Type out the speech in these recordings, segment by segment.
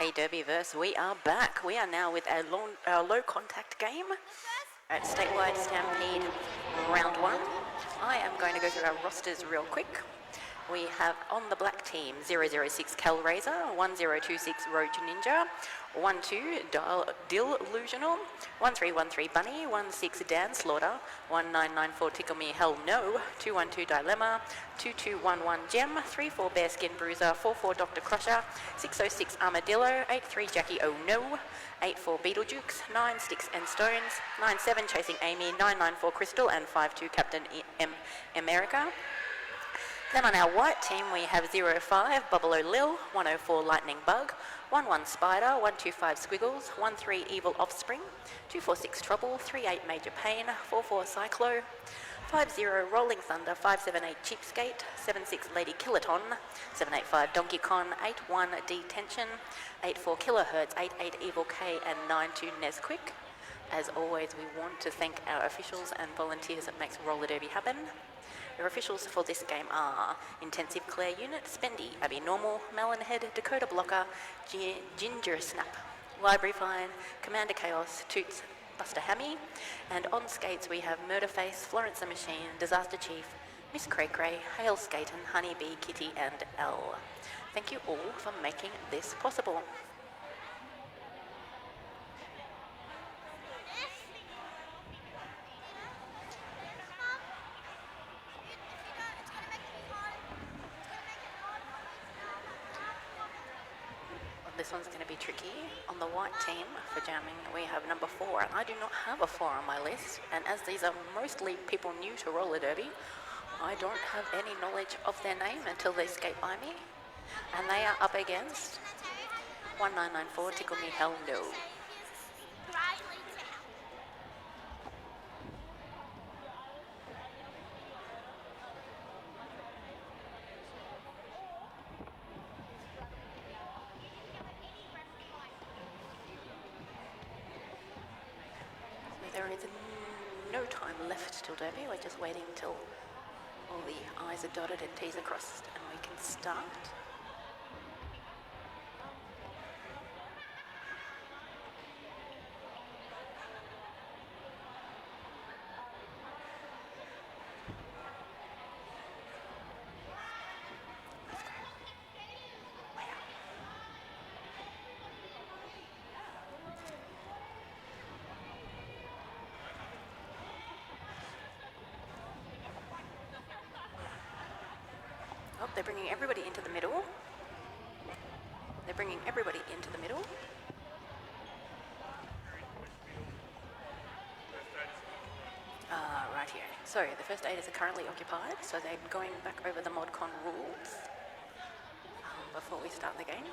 Hey Derbyverse, we are back. We are now with our low contact game at Statewide Stampede Round 1. I am going to go through our rosters real quick. We have on the black team 006 Calraiser, 1026 Roach Ninja, 12 Delusional, 1313 Bunny, 16 Dan Slaughter, 1994 Tickle Me Hell No, 212 Dilemma, 2211 Gem, 34 Bearskin Bruiser, 44 Dr. Crusher, 606 Armadillo, 83 Jackie Oh No, 84 Beetlejuice, 9 Sticks and Stones, 97 Chasing Amy, 994 Crystal, and 52 Captain America. Then on our white team we have 05 Bubble O'Lil, 104 Lightning Bug, 11 Spider, 125 Squiggles, 13 Evil Offspring, 246 Trouble, 38 Major Pain, 44 Cyclo, 50 Rolling Thunder, 578 Cheapskate, 76 Lady Killaton, 785 Donkey Kong, 81 Detention, 84 Kilohertz, 88 Evil K, and 92 Nesquick. As always, we want to thank our officials and volunteers that makes Roller Derby happen. Your officials for this game are Intensive Claire Unit, Spendy, Abby Normal, Melonhead, Dakota Blocker, Ginger Snap, Library Fine, Commander Chaos, Toots, Buster Hammy, and on skates we have Murderface, Florence the Machine, Disaster Chief, Miss Cray Cray, Hale Skaten, Honeybee, Kitty, and Elle. Thank you all for making this possible. This one's going to be tricky. On the white team for jamming, we have number 4. I do not have a 4 on my list, and as these are mostly people new to roller derby, I don't have any knowledge of their name until they skate by me. And they are up against 1994 Tickle Me Hell No. There is no time left till Derby. We're just waiting till all the I's are dotted and T's are crossed and we can start. Oh, they're bringing everybody into the middle. They're bringing everybody into the middle. Right here. So the first aiders are currently occupied, so they're going back over the ModCon rules before we start the game.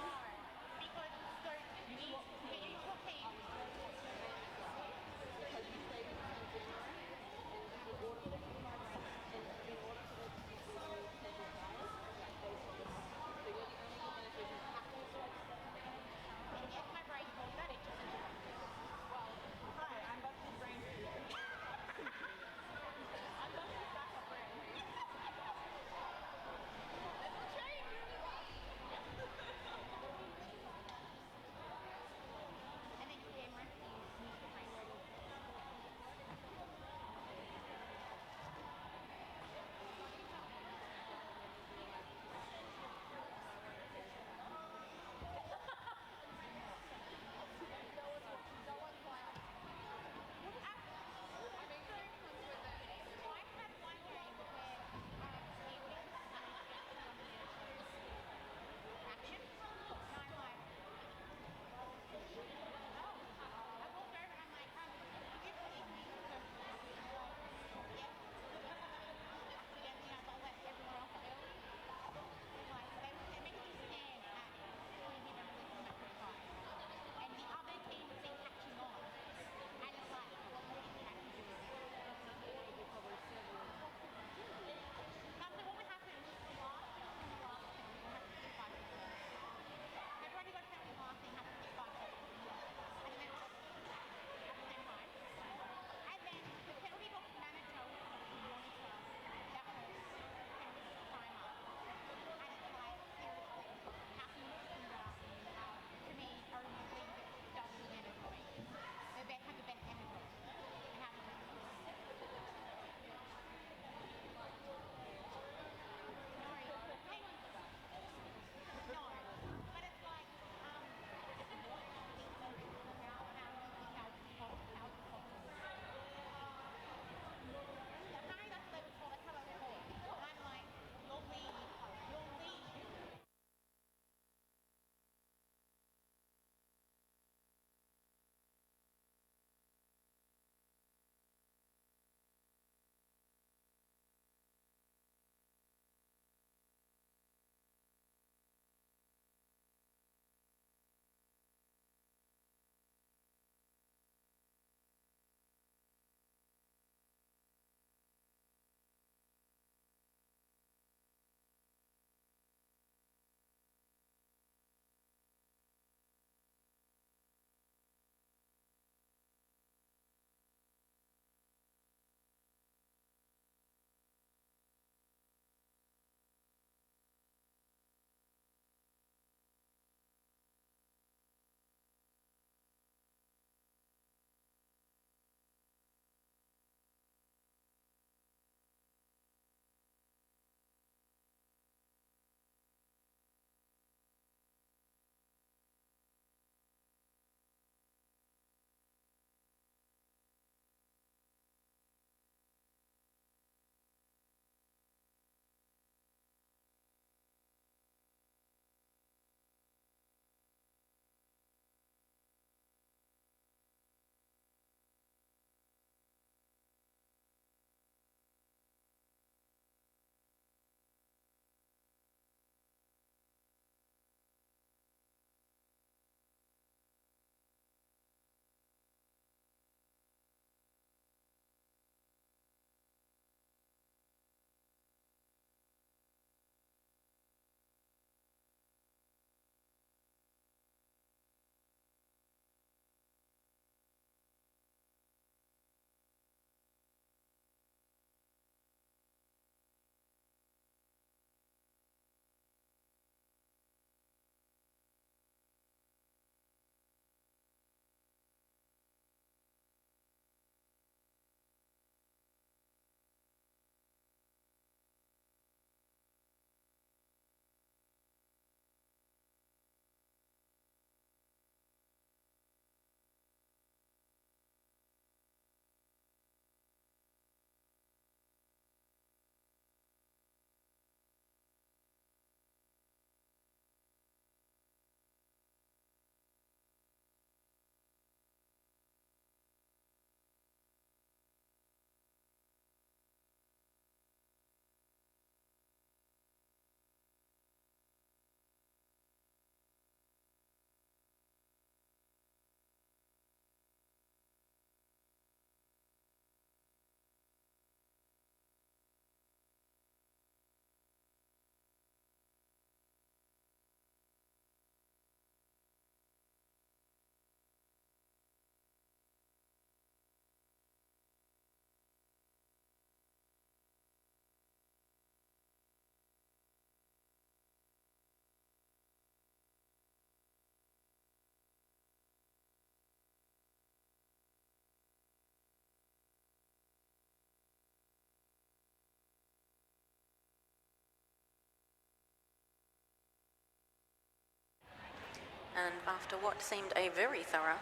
And after what seemed a very thorough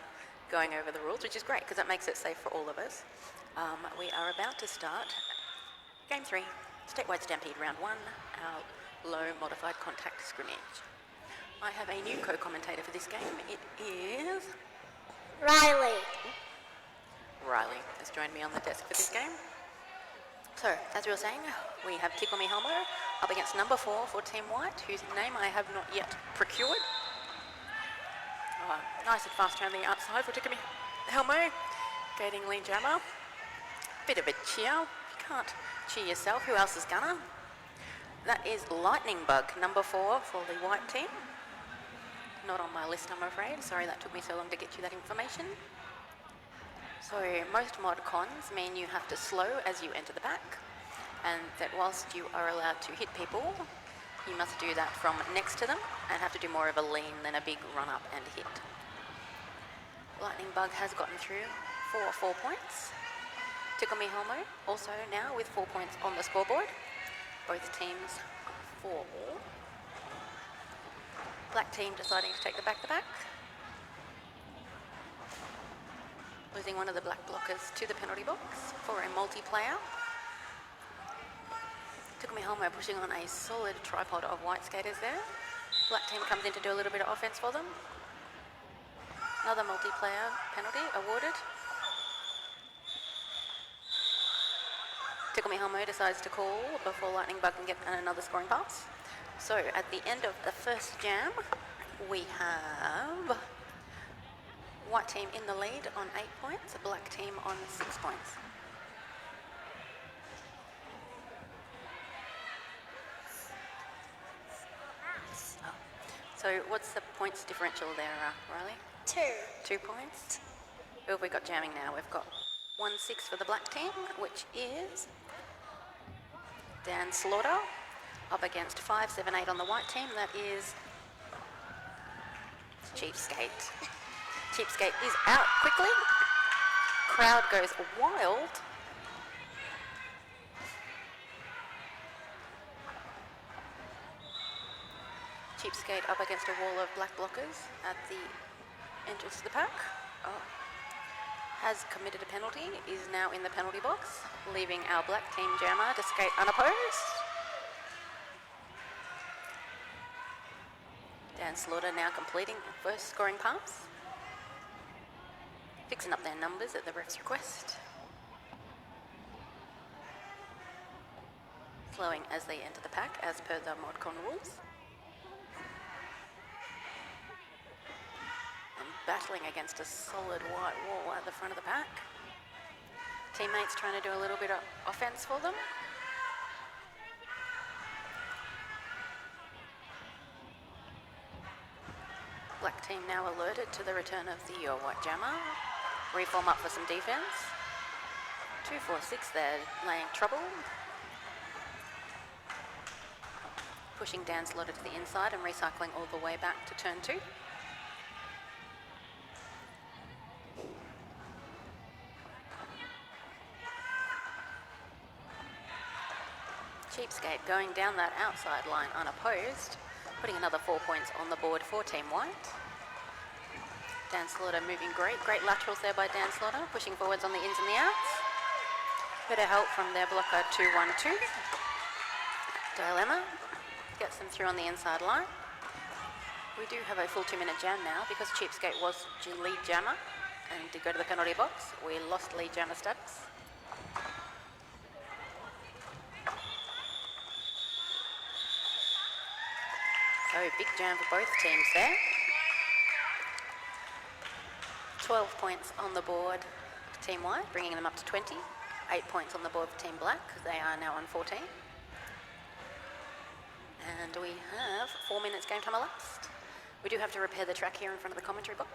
going over the rules, which is great because that makes it safe for all of us, we are about to start Game 3, Statewide Stampede Round 1, our low modified contact scrimmage. I have a new co-commentator for this game. It is... Riley. Riley has joined me on the desk for this game. So, as we were saying, we have Tickle Me Helmo up against number 4 for Team White, whose name I have not yet procured. Nice and fast around the outside for Tickle Me Helmo, gating Lee Jammer. Bit of a cheer. If you can't cheer yourself, who else is gonna? That is Lightning Bug, number 4 for the White team. Not on my list, I'm afraid. Sorry that took me so long to get you that information. So most mod cons mean you have to slow as you enter the pack, and that whilst you are allowed to hit people, you must do that from next to them and have to do more of a lean than a big run up and hit. Lightning Bug has gotten through for 4 points. Tickle Me Helmo also now with 4 points on the scoreboard. Both teams 4 all. Black team deciding to take the back-to-back. Losing one of the black blockers to the penalty box for a multiplayer. Tickle Me Helmo pushing on a solid tripod of white skaters there. Black team comes in to do a little bit of offense for them. Another multiplayer penalty awarded. Tickle Me Helmo decides to call before Lightning Bug can get another scoring pass. So at the end of the first jam, we have White team in the lead on 8 points, Black team on 6 points. Oh. So what's the points differential there, Riley? 2. 2 points. Who have we got jamming now? We've got 1-6 for the Black team, which is Dan Slaughter, up against 5-7-8 on the White team. That is Cheapskate. Cheapskate is out quickly. Crowd goes wild. Cheapskate up against a wall of black blockers at the entrance to the pack. Oh. Has committed a penalty, is now in the penalty box, leaving our black team jammer to skate unopposed. Dan Slaughter now completing the first scoring pass. Fixing up their numbers at the ref's request. Slowing as they enter the pack as per the ModCon rules. And battling against a solid white wall at the front of the pack. Teammates trying to do a little bit of offense for them. Black team now alerted to the return of the white jammer. Reform up for some defense. 2-4-6 there, laying trouble. Pushing Dan Slaughter to the inside and recycling all the way back to turn 2. Cheapskate going down that outside line unopposed, putting another 4 points on the board for Team White. Dan Slaughter moving great laterals there by Dan Slaughter, pushing forwards on the ins and the outs. Bit of help from their blocker 2-1-2. Dilemma gets them through on the inside line. We do have a full 2-minute jam now because Cheapskate was lead jammer and did go to the penalty box. We lost lead jammer status. So big jam for both teams there. 12 points on the board for Team White, bringing them up to 20. 8 points on the board for Team Black, they are now on 14. And we have 4 minutes game time elapsed. We do have to repair the track here in front of the commentary box.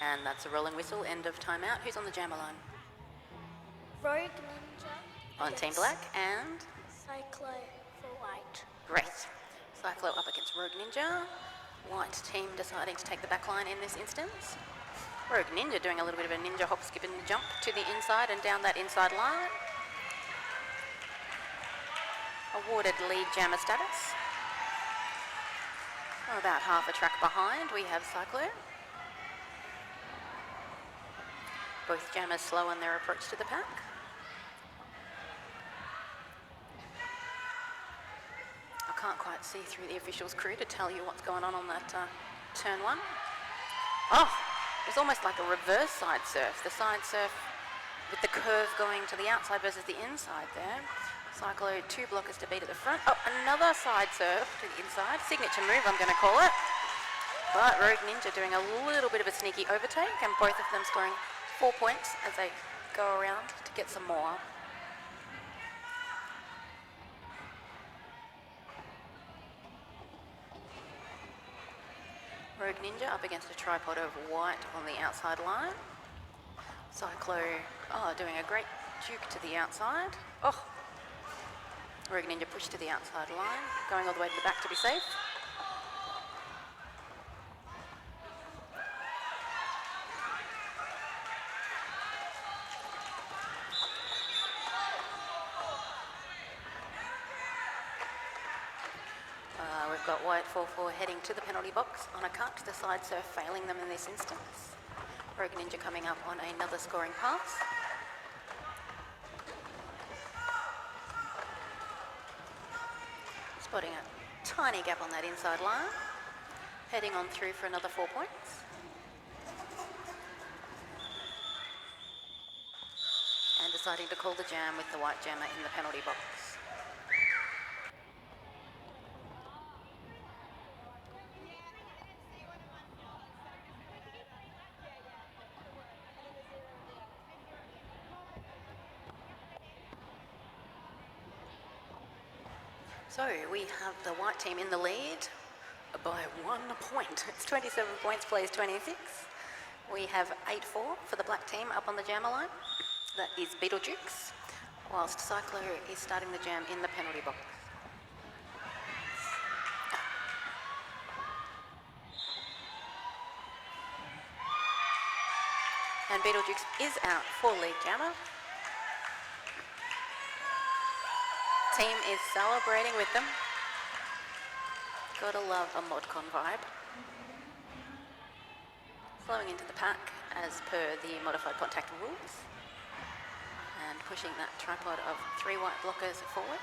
And that's a rolling whistle, end of timeout. Who's on the jammer line? Rogue Ninja. On Team Black and? Cyclo for white. Great. Cyclo up against Rogue Ninja. White team deciding to take the back line in this instance. Rogue Ninja doing a little bit of a ninja hop, skip and jump to the inside and down that inside line. Awarded lead jammer status. About half a track behind, we have Cyclo. Both jammers slow in their approach to the pack. I can't quite see through the officials' crew to tell you what's going on that turn one. Oh, it's almost like a reverse side surf. The side surf with the curve going to the outside versus the inside there. Cyclo, 2 blockers to beat at the front. Oh, another side surf to the inside. Signature move, I'm going to call it. But Rogue Ninja doing a little bit of a sneaky overtake, and both of them scoring 4 points as they go around to get some more. Rogue Ninja up against a tripod of white on the outside line. Cyclo, doing a great juke to the outside. Oh, Rogue Ninja pushed to the outside line, going all the way to the back to be safe. We've got white 4-4 heading to the penalty box on a cut, the side surf failing them in this instance. Rogue Ninja coming up on another scoring pass. Spotting a tiny gap on that inside line. Heading on through for another 4 points. And deciding to call the jam with the white jammer in the penalty box. So we have the white team in the lead by 1 point. It's 27 points, plays 26. We have 8-4 for the black team up on the jammer line. That is Beetlejuice, whilst Cyclo is starting the jam in the penalty box. And Beetlejuice is out for lead jammer. Team is celebrating with them. Gotta love a ModCon vibe. Flowing into the pack as per the modified contact rules. And pushing that tripod of 3 white blockers forward.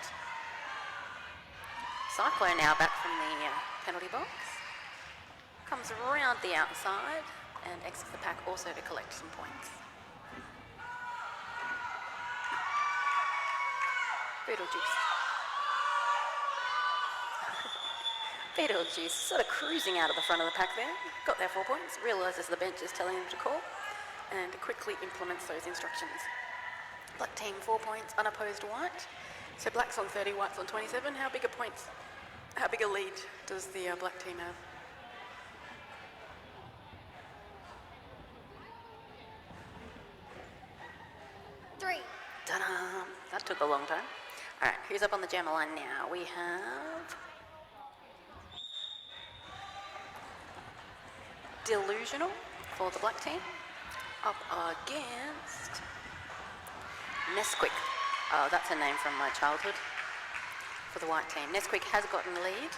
Cyclo now back from the penalty box. Comes around the outside and exits the pack also to collect some points. Beetlejuice. Beetlejuice sort of cruising out of the front of the pack there. Got their 4 points, realises the bench is telling him to call, and quickly implements those instructions. Black team 4 points, unopposed white. So black's on 30, white's on 27. How big a lead does the black team have? Ta-da! That took a long time. All right, who's up on the jammer line now? We have Delusional for the black team. Up against Nesquik. Oh, that's a name from my childhood for the white team. Nesquik has gotten the lead,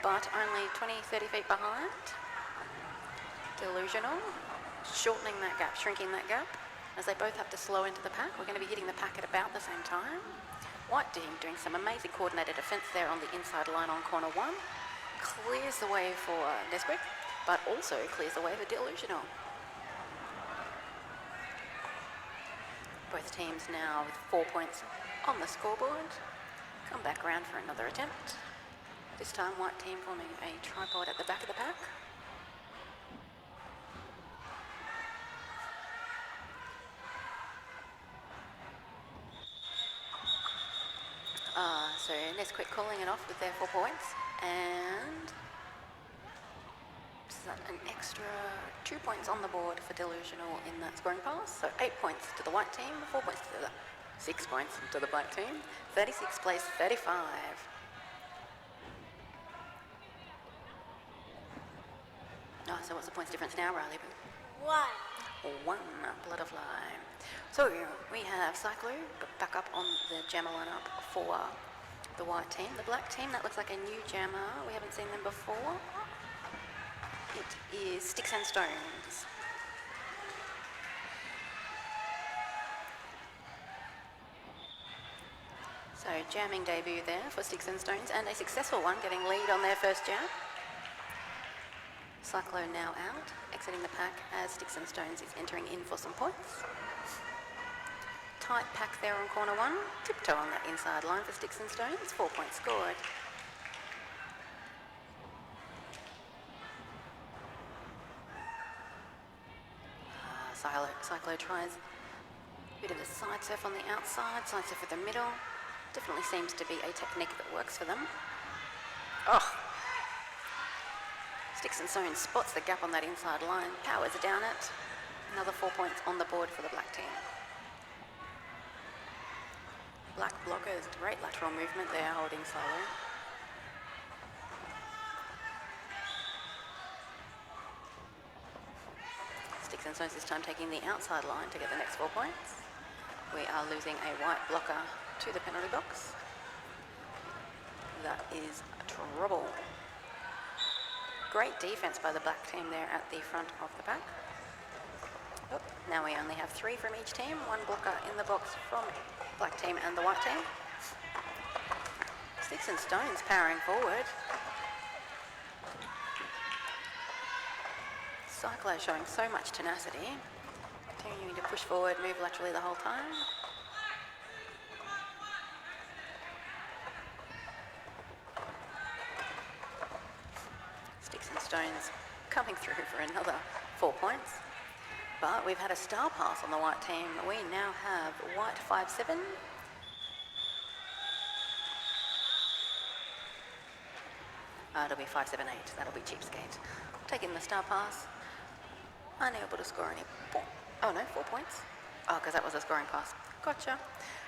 but only 20, 30 feet behind. Delusional, shortening that gap, shrinking that gap, as they both have to slow into the pack. We're going to be hitting the pack at about the same time. White team doing some amazing coordinated defence there on the inside line on corner 1. Clears the way for Nesquik, but also clears the way for Delusional. Both teams now with 4 points on the scoreboard. Come back around for another attempt. This time white team forming a tripod at the back of the pack. So Nesquik calling it off with their 4 points, and So an extra 2 points on the board for Delusional in that scoring pass. So 8 points to the white team, 4 points to the 6 points to the black team. 36 plays 35. Oh, so what's the points difference now, Riley? 1. 1 Butterfly. So we have Cyclo back up on the jammer lineup for the white team. The black team, that looks like a new jammer. We haven't seen them before. It is Sticks and Stones. So jamming debut there for Sticks and Stones, and a successful one, getting lead on their first jam. Cyclone now out, exiting the pack as Sticks and Stones is entering in for some points. Tight pack there on corner 1, tiptoe on that inside line for Sticks and Stones, 4 points scored. Cyclo tries a bit of a side surf on the outside, side surf at the middle. Definitely seems to be a technique that works for them. Oh! Sticks and Stones spots the gap on that inside line, powers down it. Another 4 points on the board for the black team. Black blockers, great lateral movement there, holding solo. Sticks and Stones this time taking the outside line to get the next 4 points. We are losing a white blocker to the penalty box. That is trouble. Great defense by the black team there at the front of the pack. Oh, now we only have 3 from each team. 1 blocker in the box from black team and the white team. Sticks and Stones powering forward. Cyclo showing so much tenacity. Continuing to push forward, move laterally the whole time. Sticks and Stones coming through for another 4 points. But we've had a star pass on the white team. We now have white 5-7. It'll be 5-7-8. That'll be cheapskate. Taking the star pass. Unable to score any Oh no, 4 points. Oh, because that was a scoring pass. Gotcha.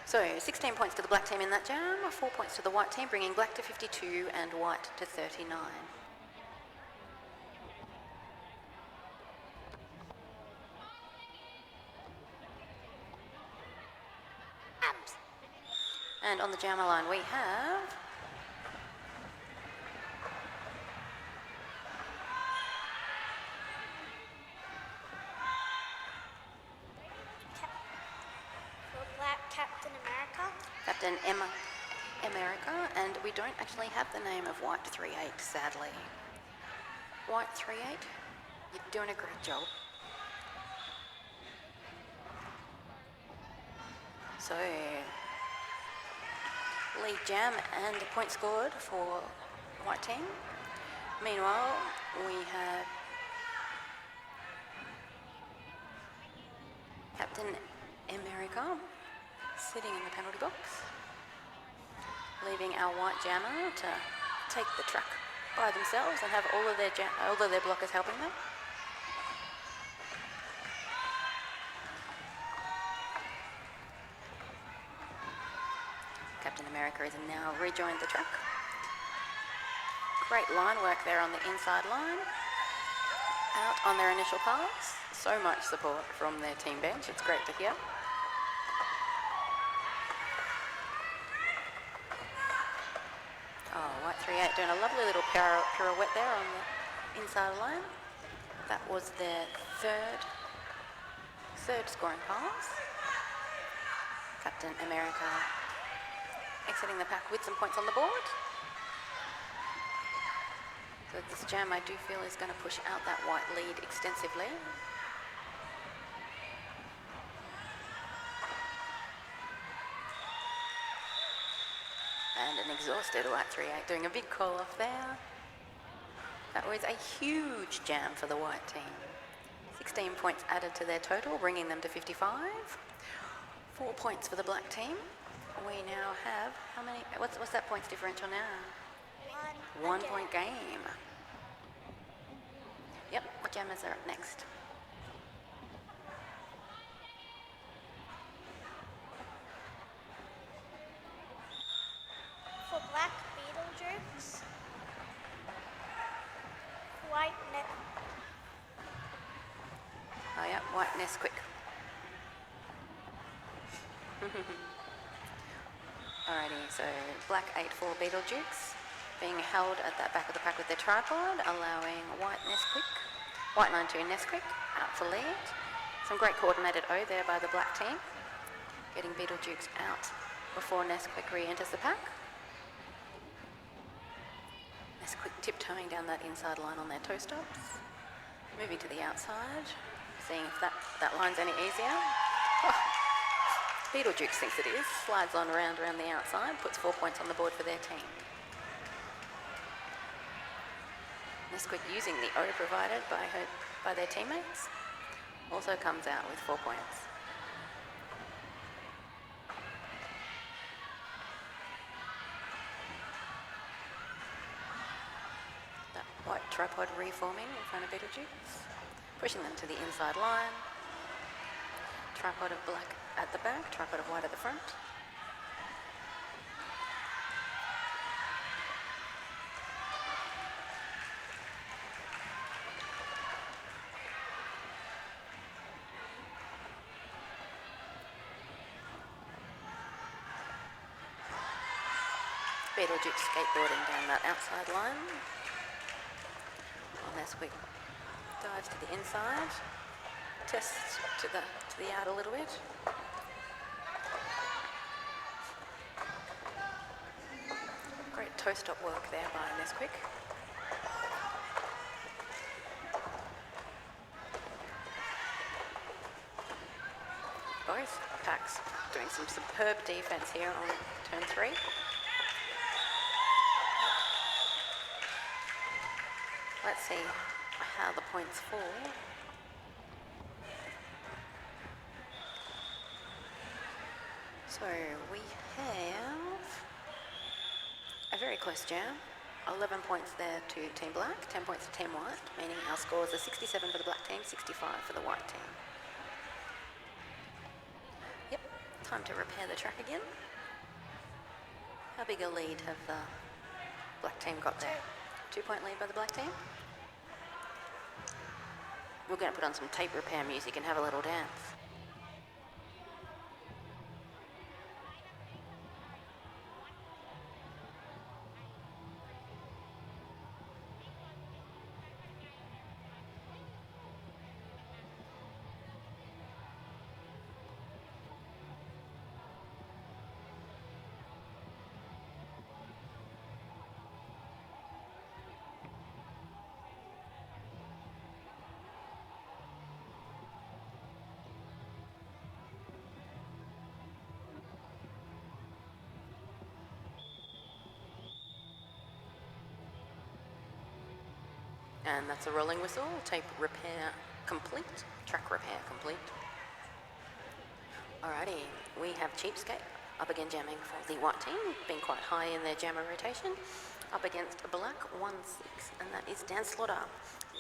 So 16 points to the black team in that jam, 4 points to the white team, bringing black to 52 and white to 39. And on the jammer line we have Captain America. Captain America, and we don't actually have the name of White 38, sadly. White 38, you're doing a great job. So, lead jam and a point scored for white team. Meanwhile, we have Captain America sitting in the penalty box, leaving our white jammer to take the track by themselves and have all of their blockers helping them. Captain America has now rejoined the track. Great line work there on the inside line. Out on their initial pass. So much support from their team bench. It's great to hear. Oh, White 38 doing a lovely little pirouette there on the inside line. That was their third scoring pass. Captain America exiting the pack with some points on the board. So this jam, I do feel, is going to push out that white lead extensively. And an exhausted White 38 doing a big call off there. That was a huge jam for the white team. 16 points added to their total, bringing them to 55. 4 points for the black team. We now have, how many, what's that points differential now? 1 point game. Yep, what jammers are up next? For black, Beetlejuice. White, Oh yeah, white Nesquik. Alrighty, so black 8-4 Beetlejuice being held at that back of the pack with their tripod, allowing white Nesquik, white 9-2 Nesquik out for lead. Some great coordinated O there by the black team, getting Beetlejuice out before Nesquik re-enters the pack. Nesquik tiptoeing down that inside line on their toe stops, moving to the outside, seeing if that line's any easier. Oh, Beetlejuice thinks it is, slides on around the outside, puts 4 points on the board for their team. Nesquik using the O provided by their teammates, also comes out with 4 points. That white tripod reforming in front of Beetlejuice, pushing them to the inside line. Tripod of black at the back, tripod of white at the front. Beetlejuice skateboarding down that outside line. Nesquik dives to the inside, tests to the out a little bit. Great toe stop work there by Nesquik. Both packs doing some superb defense here on turn 3. Let's see how the points fall. So we have a very close jam. 11 points there to Team Black, 10 points to Team White, meaning our scores are 67 for the black team, 65 for the white team. Yep, time to repair the track again. How big a lead have the black team got there? 2 point lead by the black team. We're going to put on some tape repair music and have a little dance. And that's a rolling whistle, tape repair complete, track repair complete. Alrighty, we have Cheapskate up again jamming for the white team, being quite high in their jammer rotation, up against black 1-6, and that is Dan Slaughter.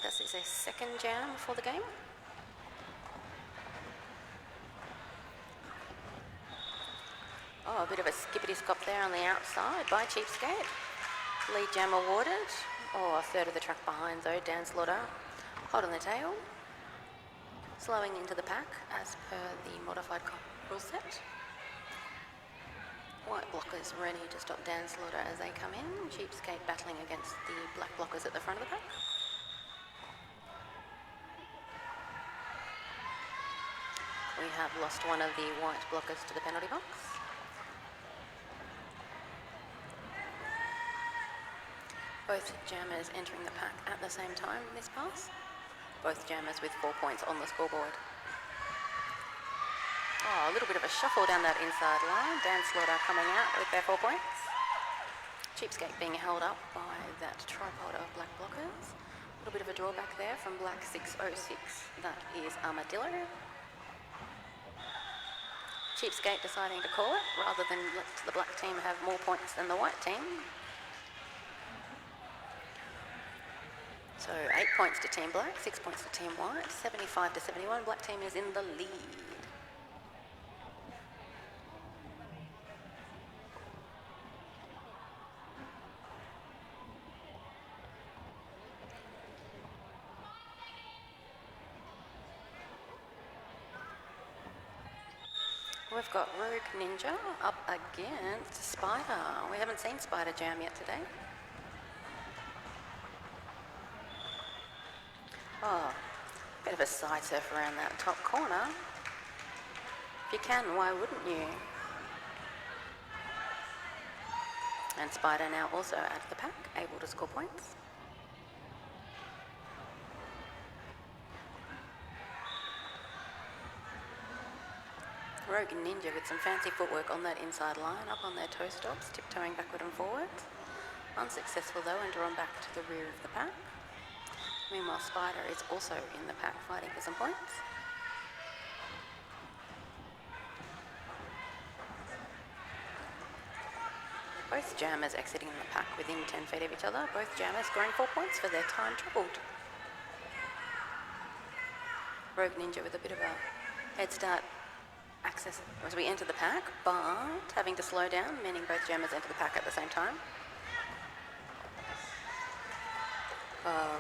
This is their second jam for the game. Oh, a bit of a skippity-scop there on the outside by Cheapskate. Lead jam awarded. Oh, a third of the track behind though, Dan Slaughter. Hot on the tail. Slowing into the pack as per the modified rule set. White blockers ready to stop Dan Slaughter as they come in. Cheapskate battling against the black blockers at the front of the pack. We have lost one of the white blockers to the penalty box. Both jammers entering the pack at the same time in this pass. Both jammers with 4 points on the scoreboard. Oh, a little bit of a shuffle down that inside line. Dan Slaughter coming out with their 4 points. Cheapskate being held up by that tripod of black blockers. A little bit of a drawback there from black 606. That is Armadillo. Cheapskate deciding to call it rather than let the black team have more points than the white team. So 8 points to Team Black, 6 points to Team White, 75 to 71. Black team is in the lead. We've got Rogue Ninja up against Spider. We haven't seen Spider Jam yet today. Oh, bit of a side surf around that top corner. If you can, why wouldn't you? And Spider now also out of the pack, able to score points. Rogue Ninja with some fancy footwork on that inside line, up on their toe stops, tiptoeing backward and forwards. Unsuccessful though, and drawn back to the rear of the pack. Meanwhile, Spider is also in the pack, fighting for some points. Both jammers exiting the pack within 10 feet of each other. Both jammers scoring 4 points for their time tripled. Rogue Ninja with a bit of a head start access as we enter the pack, but having to slow down, meaning both jammers enter the pack at the same time.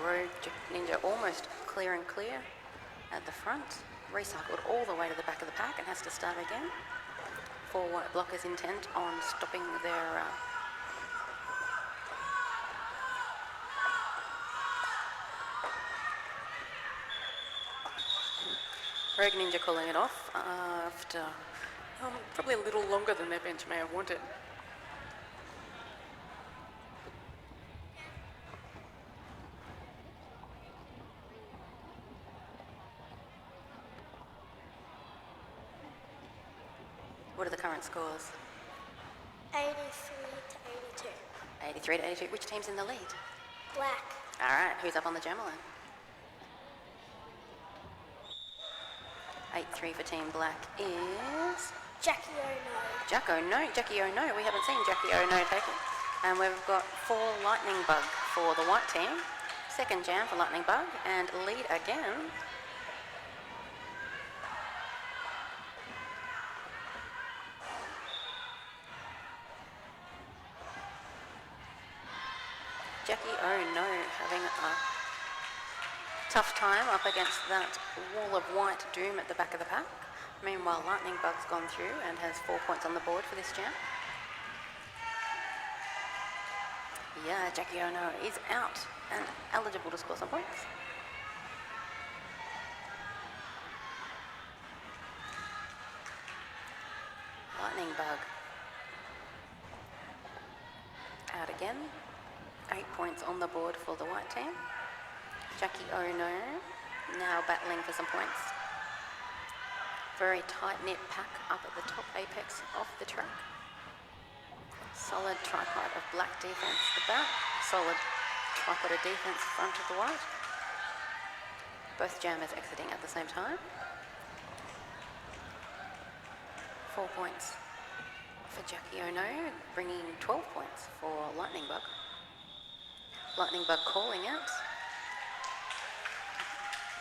Rogue Ninja almost clear and clear at the front, recycled all the way to the back of the pack and has to start again. For White blockers intent on stopping their Rogue Ninja calling it off after probably a little longer than their bench may have wanted. What are the current scores? 83 to 82. 83 to 82. Which team's in the lead? Black. All right, who's up on the jammer line? 8-3 for Team Black is Jackie Ono. Jack Ono. Jackie Ono. We haven't seen Jackie Ono taken. And we've got 4 Lightning Bug for the white team. Second jam for Lightning Bug and lead again. Jackie Ono having a tough time up against that wall of white doom at the back of the pack. Meanwhile, Lightning Bug's gone through and has 4 points on the board for this jam. Yeah, Jackie Ono is out and eligible to score some points. Lightning Bug out again. 8 points on the board for the white team. Jackie Ono now battling for some points. Very tight-knit pack up at the top apex of the track. Solid tripod of black defence at the back. Solid tripod of defence front of the white. Both jammers exiting at the same time. 4 points for Jackie Ono, bringing 12 points for Lightning Bug. Lightning Bug calling out.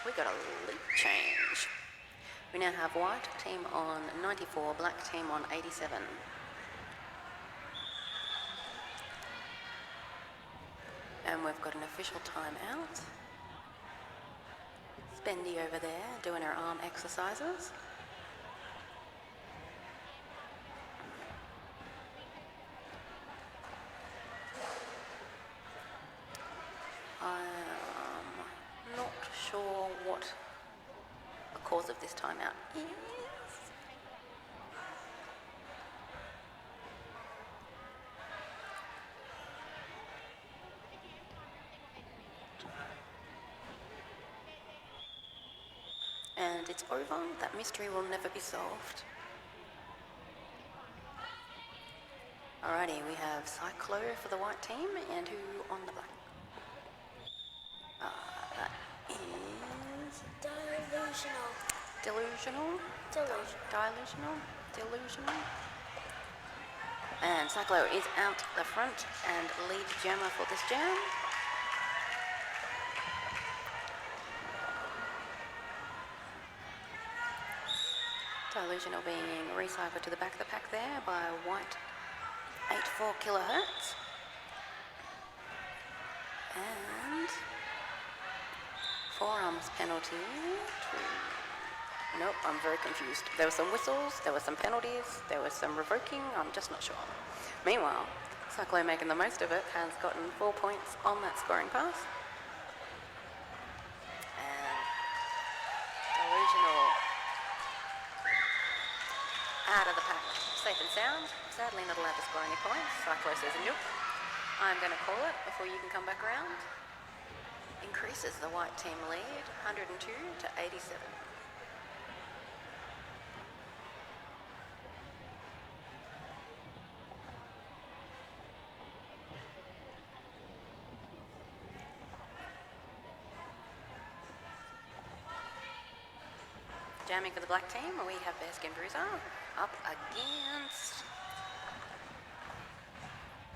We got a leap change. We now have white team on 94, black team on 87. And we've got an official timeout. Spendy over there doing her arm exercises. I'm not sure what the cause of this timeout is. And it's over. That mystery will never be solved. Alrighty, we have Cyclo for the white team, and who on the black? That is... Delusional. Delusional? Delusional. Delusional? And Cyclo is out the front and lead jammer for this jam. Delusional being recycled to the back of the pack there by white 84 kilohertz. And forearms penalty. Nope, I'm very confused. There were some whistles, there were some penalties, there was some revoking, I'm just not sure. Meanwhile, Cyclone, making the most of it, has gotten 4 points on that scoring pass. And Delusional out of the pack, safe and sound. Sadly not allowed to score any points. Cyclo says nope. I'm going to call it before you can come back around. Increases the white team lead, 102 to 87. Jamming for the black team, we have Bearskin Bruiser up against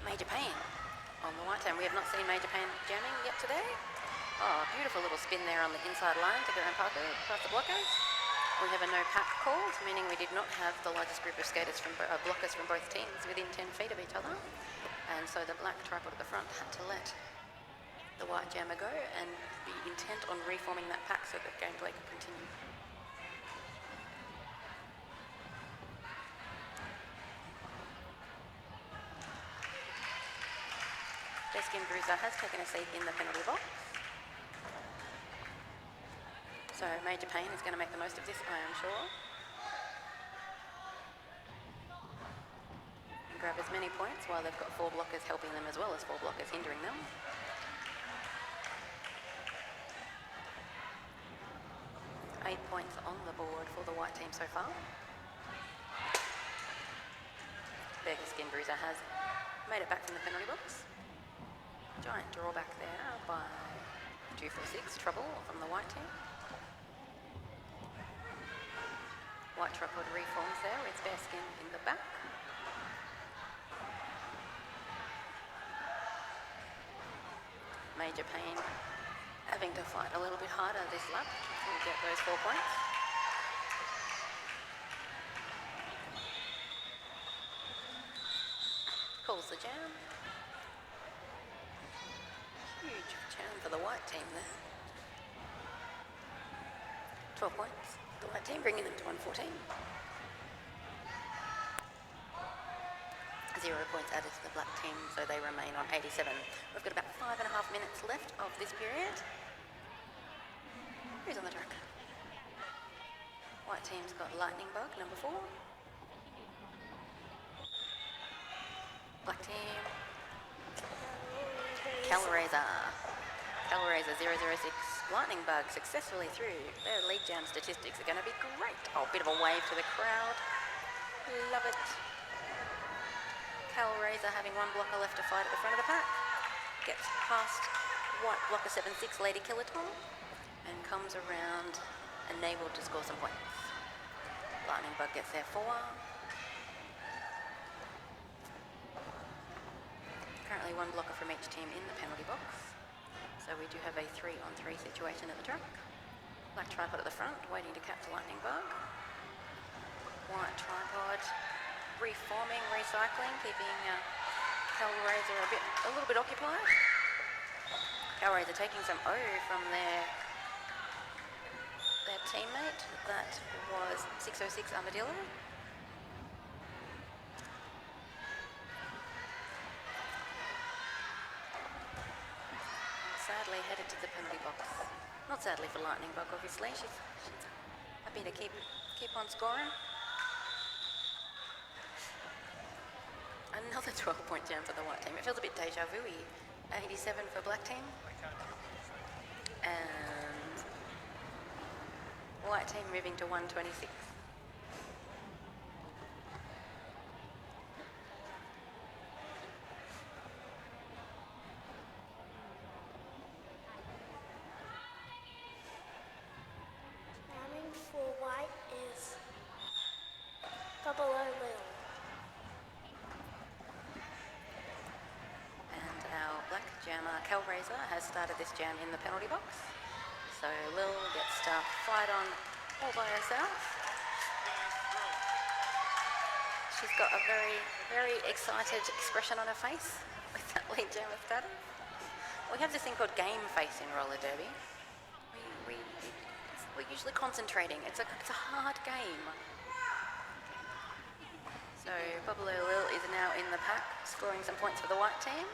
Major Pain on the white team. We have not seen Major Pain jamming yet today. Oh, beautiful little spin there on the inside line to Graham Parker past the blockers. We have a no pack called, meaning we did not have the largest group of skaters from blockers from both teams within 10 feet of each other. And so the black tripod at the front had to let the white jammer go and be intent on reforming that pack so that gameplay could continue. Bearskin Bruiser has taken a seat in the penalty box. So Major Pain is going to make the most of this, I am sure. And grab as many points while they've got 4 blockers helping them as well as 4 blockers hindering them. Eight points on the board for the white team so far. Bearskin Bruiser has made it back from the penalty box. Giant drawback there by 246, trouble from the white team. White tripod reforms there with Bearskin in the back. Major Pain having to fight a little bit harder this lap to get those 4 points. Calls the jam. Huge jam for the white team there. 12 points. The white team bringing them to 114. 0 points added to the black team, so they remain on 87. We've got about 5.5 minutes left of this period. Who's on the track? White team's got Lightning Bug, number 4. Black team. Calraiser. Calraiser 006. Lightning Bug successfully through. Their lead jam statistics are going to be great. Oh, bit of a wave to the crowd. Love it. Calraiser having 1 blocker left to fight at the front of the pack. Gets past white blocker 7-6 Lady Killaton and comes around and able to score some points. Lightning Bug gets there 4. Currently 1 blocker from each team in the penalty box. So we do have a 3-on-3 situation at the track. Black tripod at the front, waiting to catch Lightning Bug. White tripod, reforming, recycling, keeping Calraiser a little bit occupied. Calraiser taking some O from their teammate. That was 606 Armadillo. Sadly headed to the penalty box. Not sadly for Lightning Bug, obviously. She's happy to keep on scoring. Another 12-point jam for the white team. It feels a bit deja vu-y. 87 for black team. And white team moving to 126. Calraiser has started this jam in the penalty box. So Lil gets to fight on all by herself. She's got a very, very excited expression on her face with that lead jammer status. We have this thing called game face in roller derby. We're usually concentrating. It's a hard game. So Bubbaloo is now in the pack, scoring some points for the white team.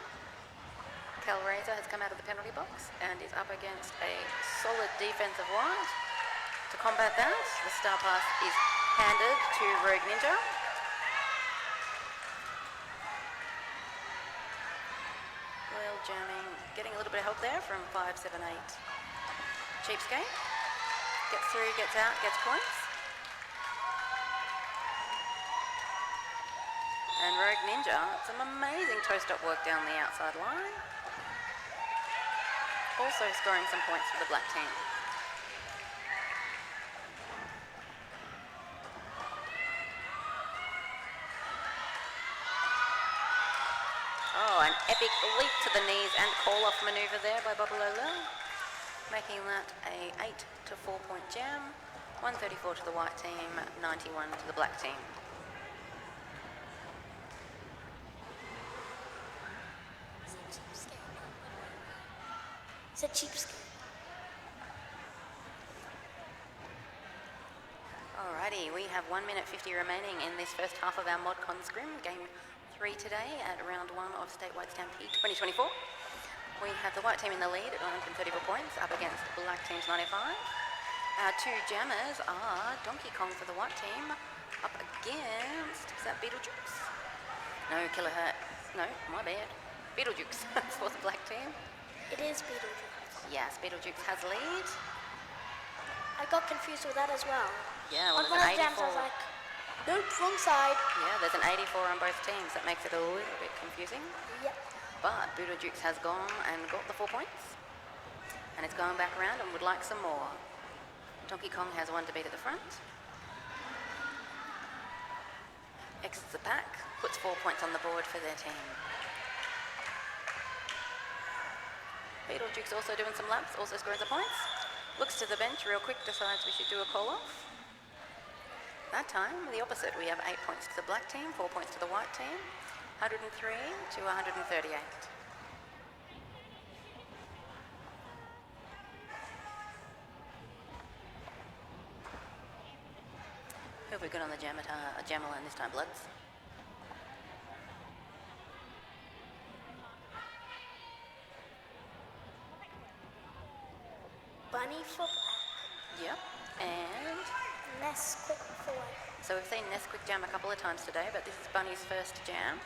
Cal Razor has come out of the penalty box and is up against a solid defensive white. To combat that, the star pass is handed to Rogue Ninja. Well, jamming, getting a little bit of help there from 578. Cheapskate. Gets through, gets out, gets points. And Rogue Ninja, some amazing toe-stop work down the outside line. Also scoring some points for the black team. Oh, an epic leap to the knees and call-off manoeuvre there by Bubbaloo, making that a 8 to 4 point jam. 134 to the white team, 91 to the black team. It's a cheapskate. Alrighty, we have 1 minute 50 remaining in this first half of our ModCon scrim, game 3 today at round 1 of Statewide Stampede 2024. We have the white team in the lead at 134 points, up against the black team's 95. Our two jammers are Donkey Kong for the white team, up against, is that Beetlejuice? No, Kilohertz, no, my bad. Beetlejuice for the black team. It is Beetlejuice. Yes, Beetlejuice has lead. I got confused with that as well. Yeah, well, on one of the jams, I was like, nope, wrong side. Yeah, there's an 84 on both teams. That makes it a little bit confusing. Yep. But Beetlejuice has gone and got the 4 points. And it's going back around and would like some more. Donkey Kong has one to beat at the front. Exits the pack, puts 4 points on the board for their team. Beetlejuice also doing some laps, also scoring some points. Looks to the bench real quick, decides we should do a call-off. That time, the opposite. We have 8 points to the black team, 4 points to the white team. 103 to 138. Who have we got on the jammer line this time, Bloods? Bunny for black. Yep, and Nesquik for white. so we've seen Nesquik jam a couple of times today, but this is Bunny's first jam.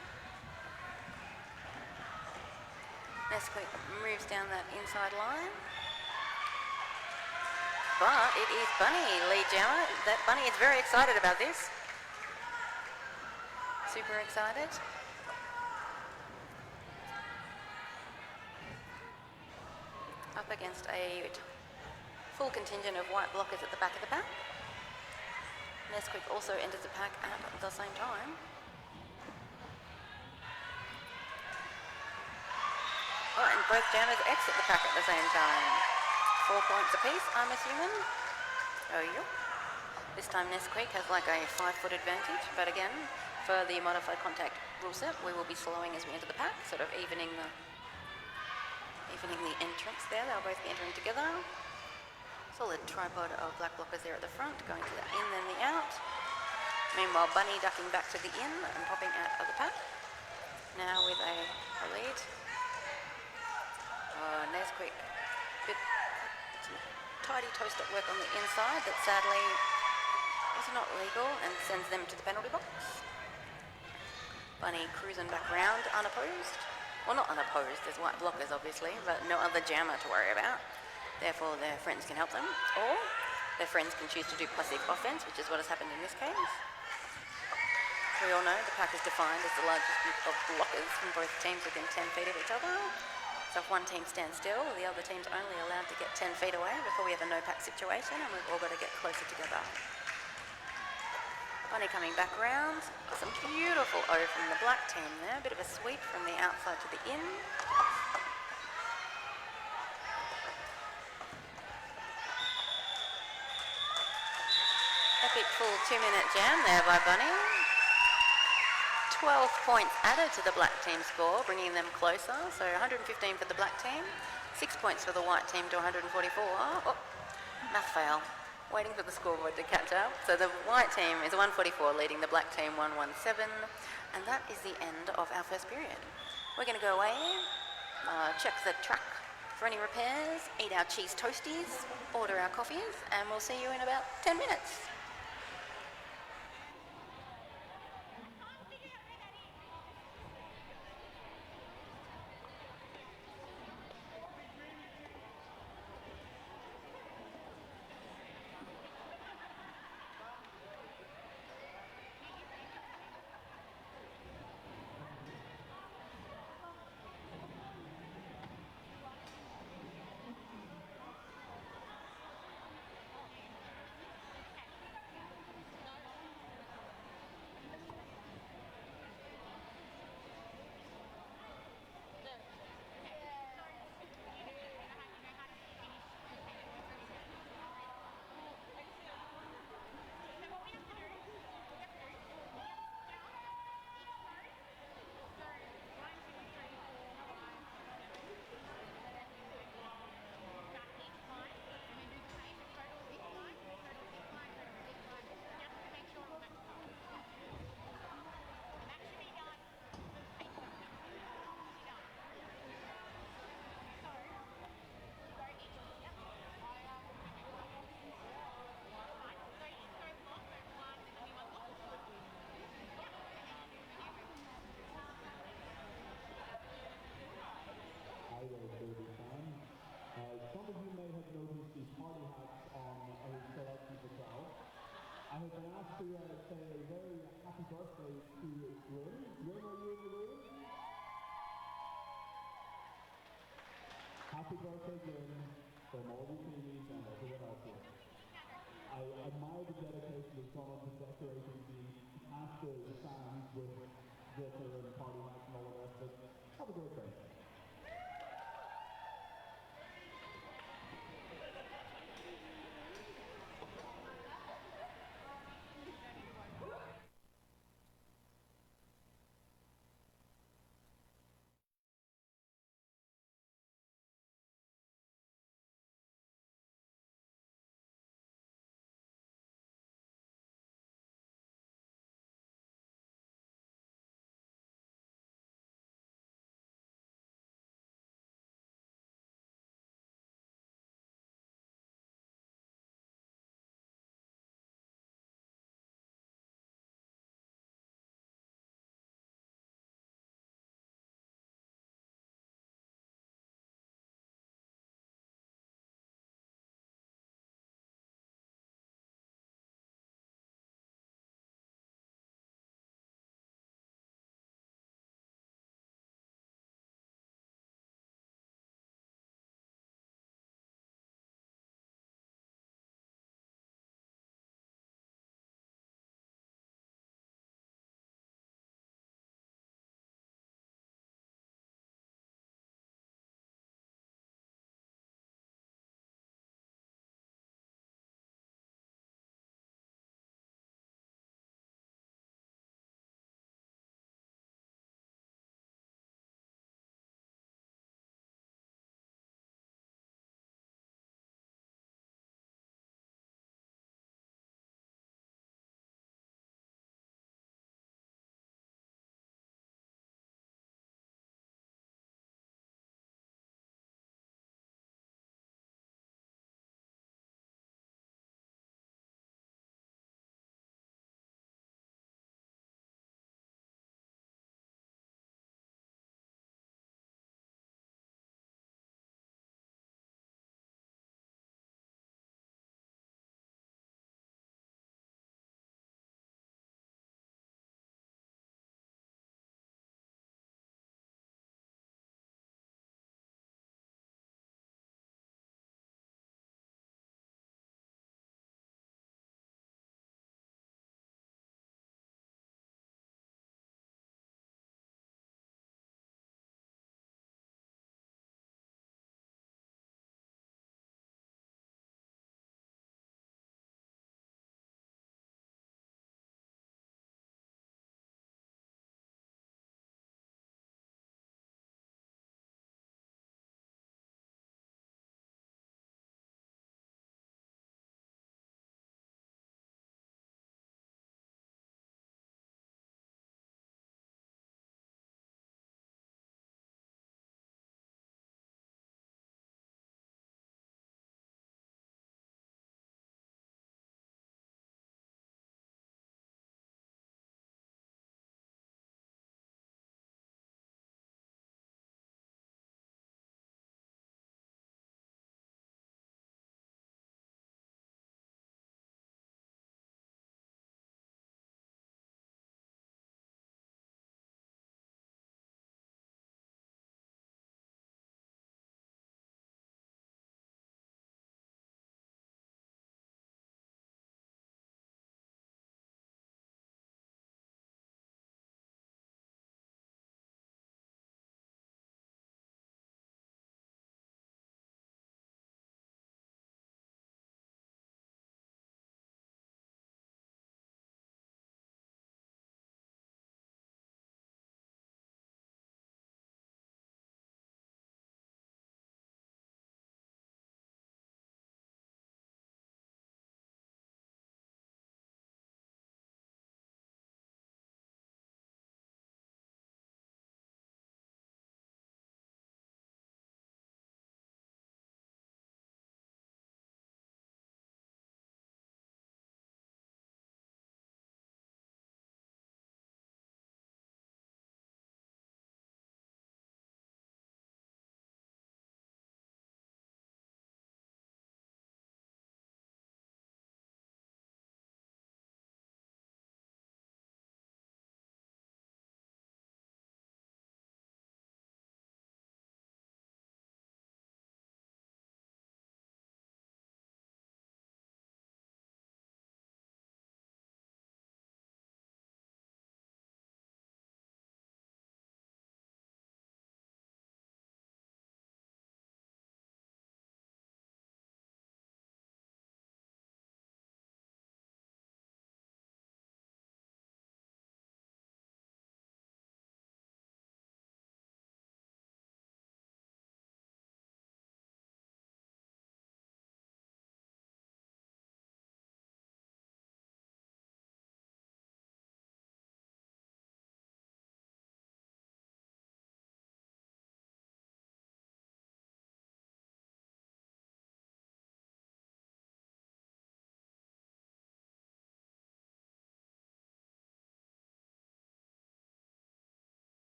Nesquik moves down that inside line. But it is Bunny, lead jammer. That Bunny is very excited about this. Super excited. Up against a full contingent of white blockers at the back of the pack. Nesquik also enters the pack at the same time. Oh, and both jammers exit the pack at the same time. 4 points apiece, I'm assuming. Oh, yeah. This time Nesquik has like a 5-foot advantage, but again, for the modified contact rule set, we will be slowing as we enter the pack, sort of evening the entrance there. They'll both be entering together. Solid tripod of black blockers there at the front, going to the in then the out. Meanwhile, Bunny ducking back to the in and popping out of the pack. Now with a lead. Nesquik, bit tidy toe-stop work on the inside that sadly was not legal and sends them to the penalty box. Bunny cruising back round unopposed. Well, not unopposed, there's white blockers obviously, but no other jammer to worry about. Therefore, their friends can help them, or their friends can choose to do passive offense, which is what has happened in this case. We all know the pack is defined as the largest group of blockers from both teams within 10 feet of each other. So if one team stands still, the other team's only allowed to get 10 feet away before we have a no-pack situation, and we've all got to get closer together. Bunny coming back round. Some beautiful O from the black team there. A bit of a sweep from the outside to the in. Epic full 2-minute jam there by Bunny. 12 points added to the black team score, bringing them closer. So 115 for the black team, 6 points for the white team to 144. Oh, math fail. Waiting for the scoreboard to catch up. So the white team is 144, leading the black team 117. And that is the end of our first period. We're going to go away, check the track for any repairs, eat our cheese toasties, order our coffees, and we'll see you in about 10 minutes. Some of you may have noticed these party hats on his selection for 12. I have been asked to say a very happy birthday to Gwyn. Gwyn, are you in the room? Happy birthday, Gwyn, from all the teammates and everyone else here. I admire the dedication of someone to decorating after the stands with glitter and party hats and all the rest of it. Have a great day.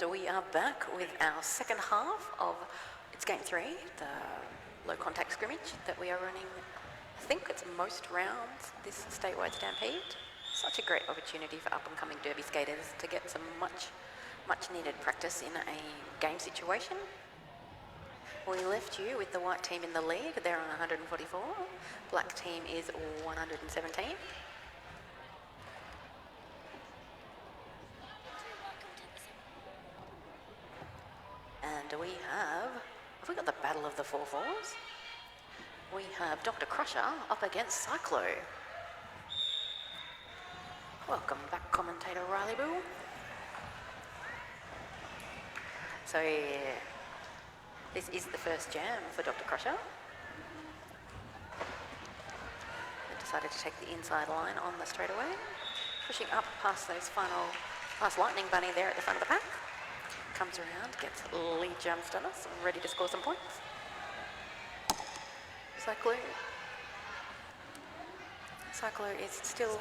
And we are back with our second half of, it's game 3, the low contact scrimmage that we are running. I think it's most rounds this statewide stampede. Such a great opportunity for up and coming derby skaters to get some much needed practice in a game situation. We left you with the white team in the lead. They're on 144. Black team is 117. And we got the battle of the 4-4s. We have Dr. Crusher up against Cyclo. Welcome back, commentator Riley Boo. So this is the first jam for Dr. Crusher. They decided to take the inside line on the straightaway, pushing up past Lightning Bunny there at the front of the pack. Comes around, gets lead jump stunners, ready to score some points. Cyclo is still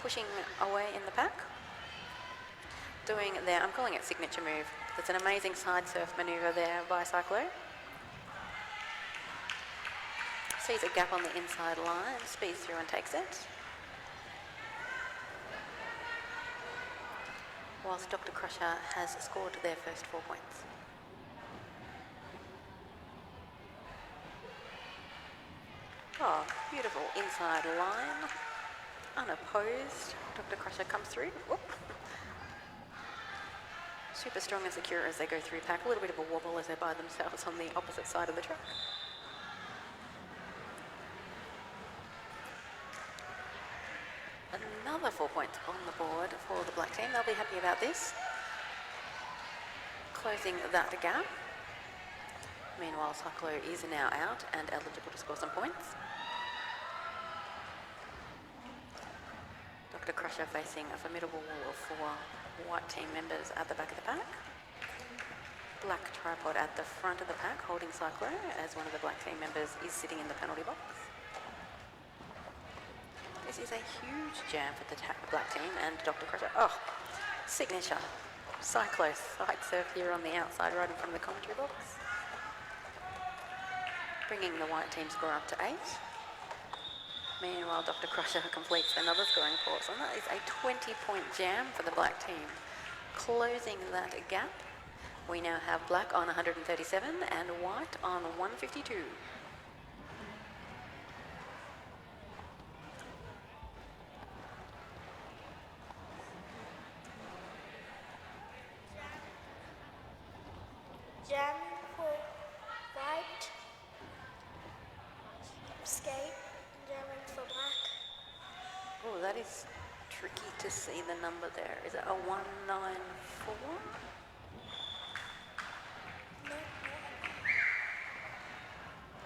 pushing away in the pack. Doing their, I'm calling it signature move. It's an amazing side surf manoeuvre there by Cyclo. Sees a gap on the inside line, speeds through and takes it. Whilst Dr. Crusher has scored their first 4 points. Oh, beautiful inside line, unopposed. Dr. Crusher comes through. Whoop. Super strong and secure as they go through pack. A little bit of a wobble as they're by themselves on the opposite side of the track. Another 4 points on the board for the black team. They'll be happy about this. Closing that gap. Meanwhile, Cyclo is now out and eligible to score some points. Dr. Crusher facing a formidable wall of 4 white team members at the back of the pack. Black tripod at the front of the pack holding Cyclo as one of the black team members is sitting in the penalty box. This is a huge jam for the black team and Dr. Crusher. Oh, signature. Cyclo side surf here on the outside right in front of the commentary box. Bringing the white team score up to 8. Meanwhile, Dr. Crusher completes another scoring pause, and that is a 20-point jam for the black team. Closing that gap, we now have black on 137 and white on 152. Jam for white, skate, jamming for black. Oh, that is tricky to see the number there. Is it a 194? No.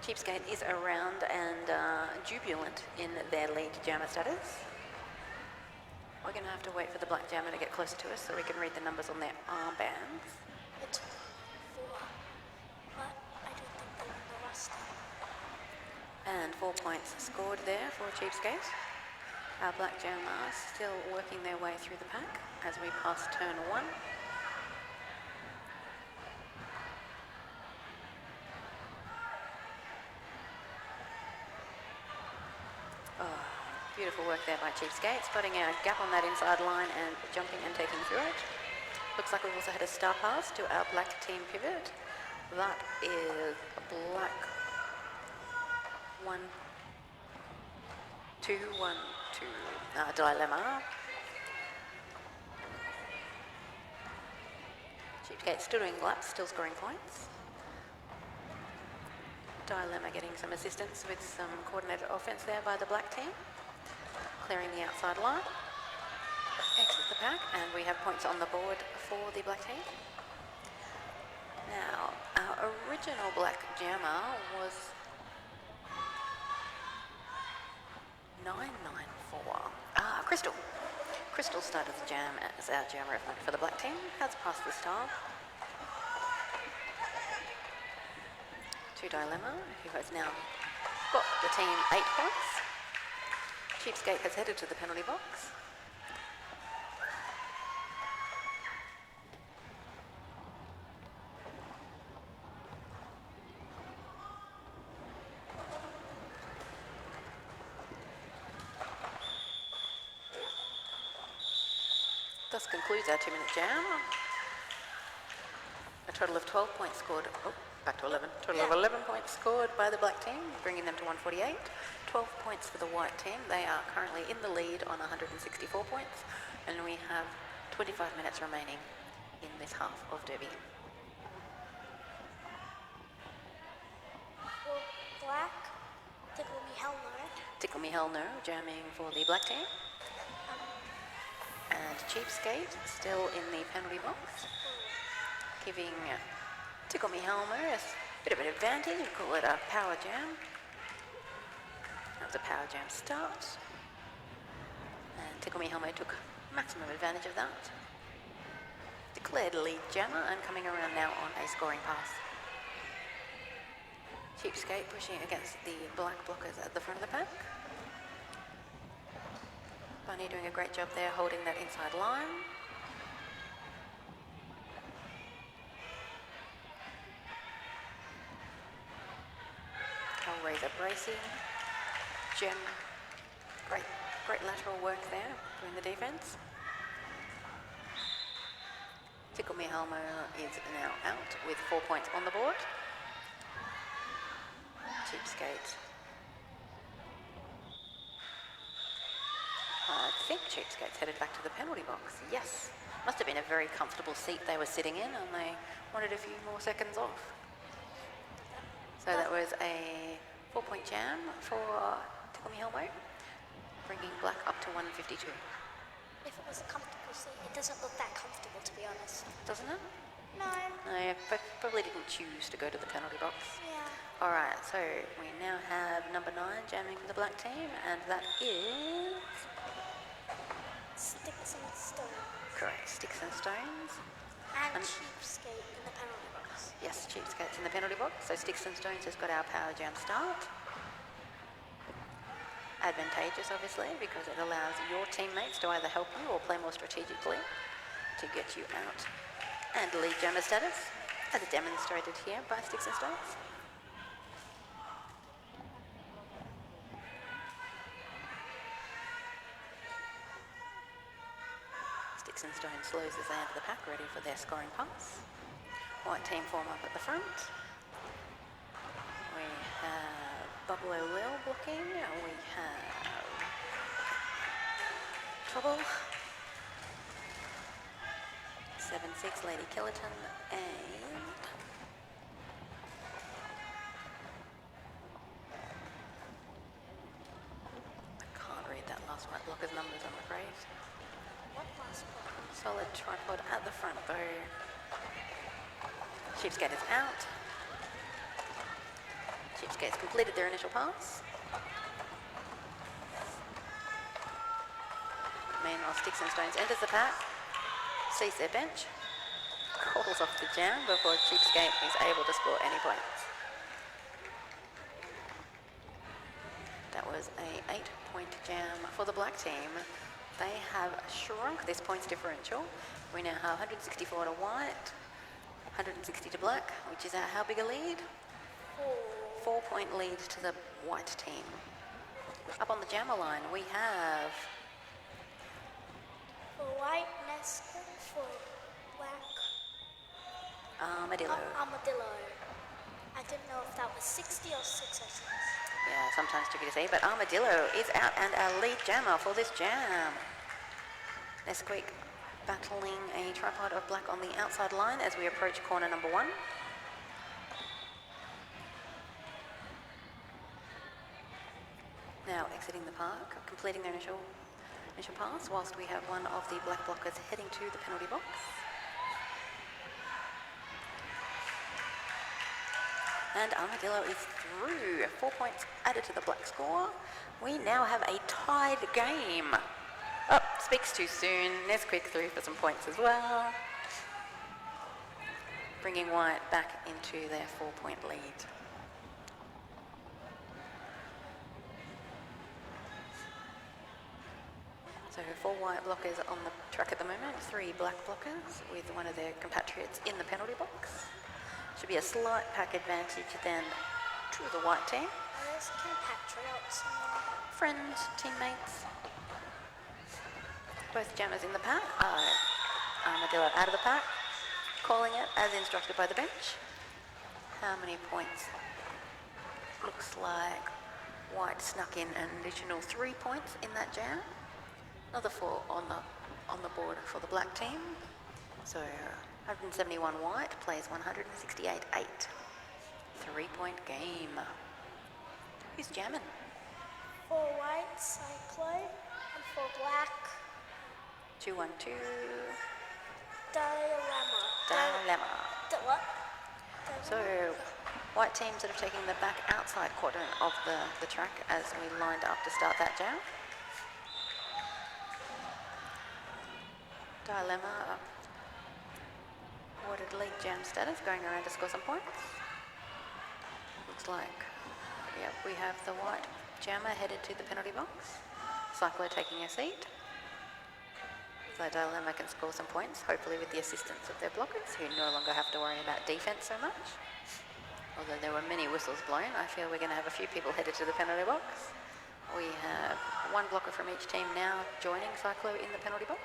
Cheapskate is around and jubilant in their lead jammer status. We're going to have to wait for the black jammer to get closer to us so we can read the numbers on their armbands. It's 4, but I don't think they're on the roster. And 4 points scored there for Cheapskate. Our black jammer still working their way through the pack as we pass turn 1. Oh, beautiful work there by Cheapskate, spotting a gap on that inside line and jumping and taking through it. Looks like we've also had a star pass to our black team pivot. That is a black 1, 2, 1, 2 dilemma. Cheapskate still doing laps, still scoring points. Dilemma getting some assistance with some coordinated offense there by the black team. Clearing the outside line. Exits the pack, and we have points on the board for the black team. Now, our original black jammer was 994. Crystal. Crystal started the jam as our jammer for the black team. Has passed the star. To Dilemma, who has now got the team 8 points. Cheapskate has headed to the penalty box. Thus concludes our 2-minute jam. A total of 12 points scored. Oh, back to 11. Total of 11 points scored by the black team, bringing them to 148. 12 points for the white team. They are currently in the lead on 164 points, and we have 25 minutes remaining in this half of Derby. For black, Tickle Me Hell No. Tickle Me Hell No, jamming for the black team. And Cheapskate still in the penalty box, giving Tickle Me Hell No a bit of an advantage. We call it a power jam. That was a power jam start. And Tickle Me Hell No took maximum advantage of that. Declared lead jammer and coming around now on a scoring pass. Cheapskate pushing against the black blockers at the front of the pack. Bunny doing a great job there holding that inside line. Hellraiser bracing. Gem, great lateral work there doing the defense. Tickle Me Helmo is now out with 4 points on the board. Cheapskate. I think Cheapskate's headed back to the penalty box. Yes. Must have been a very comfortable seat they were sitting in, and they wanted a few more seconds off. So that was a 4-point jam for Tickle Me Helmo, bringing black up to 152. If it was a comfortable seat, it doesn't look that comfortable, to be honest. Doesn't it? No. No, probably didn't choose to go to the penalty box. Yeah. All right, so we now have number 9 jamming for the black team, and that is... Sticks and Stones. Correct, Sticks and Stones. And Cheapskate in the penalty box. Yes, Cheapskate's in the penalty box, so Sticks and Stones has got our power jam start. Advantageous, obviously, because it allows your teammates to either help you or play more strategically to get you out. And lead jammer status, as demonstrated here by Sticks and Stones. Sticks and Stones slows as they enter the pack, ready for their scoring pass. White team form up at the front. We have Buffalo Lil blocking. We have Trouble. 7-6 Lady Killerton and I can't read that last white blocker's numbers, I'm afraid. What last one? Solid tripod at the front though. Cheapskate is out. Cheapskate's completed their initial pass. Meanwhile, Sticks and Stones enters the pack, sees their bench, calls off the jam before Cheapskate is able to score any points. That was a 8-point jam for the black team. They have shrunk this points differential. We now have 164 to white, 160 to black, which is how big a lead? 4-point lead to the white team. Up on the jammer line, we have... For white, Nesca. For black, Armadillo. Armadillo. I didn't know if that was 60 or 6 or 6. Yeah, sometimes tricky to see, but Armadillo is out and our lead jammer for this jam. Nesquik battling a tripod of black on the outside line as we approach corner number 1. Now exiting the park, completing their initial pass, whilst we have one of the black blockers heading to the penalty box. And Armadillo is through. 4 points added to the black score. We now have a tied game. Oh, speaks too soon. Nesquik through for some points as well. Bringing white back into their 4-point lead. So 4 white blockers on the track at the moment, 3 black blockers with one of their compatriots in the penalty box. Should be a slight pack advantage then to the white team. There's compatriots. Friends, teammates. Both jammers in the pack are Armadillo out of the pack, calling it as instructed by the bench. How many points? Looks like White snuck in an additional 3 points in that jam. Another 4 on the board for the black team. So 171 White plays 168-8. 3-point game. Who's jamming? 4 white, Cyclone, and 4 black, 2-1-2. Dilemma. Dilemma. What? So, white teams that have taken the back outside quadrant of the track as we lined up to start that jam. Dilemma awarded lead jam status, going around to score some points. Looks like, yeah, we have the white jammer headed to the penalty box. Cyclo taking a seat. So Dilemma can score some points, hopefully with the assistance of their blockers, who no longer have to worry about defence so much. Although there were many whistles blown, I feel we're going to have a few people headed to the penalty box. We have one blocker from each team now joining Cyclo in the penalty box.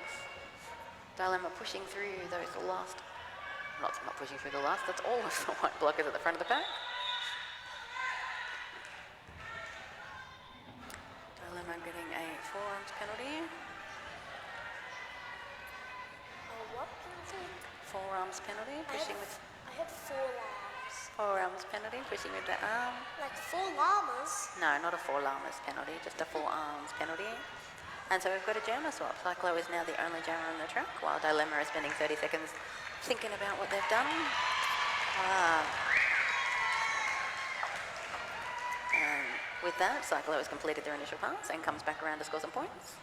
Dilemma pushing through those last, not pushing through the last, that's all of the white blockers at the front of the pack. Dilemma getting a forearms penalty. What penalty? Forearms penalty, pushing with I had 4 llamas. forearms penalty, pushing with the arm. Like 4 llamas? No, not a 4 llamas penalty, just a 4 arms penalty. And so we've got a jammer swap. Cyclo is now the only jammer on the track, while Dilemma is spending 30 seconds thinking about what they've done. And with that, Cyclo has completed their initial pass and comes back around to score some points.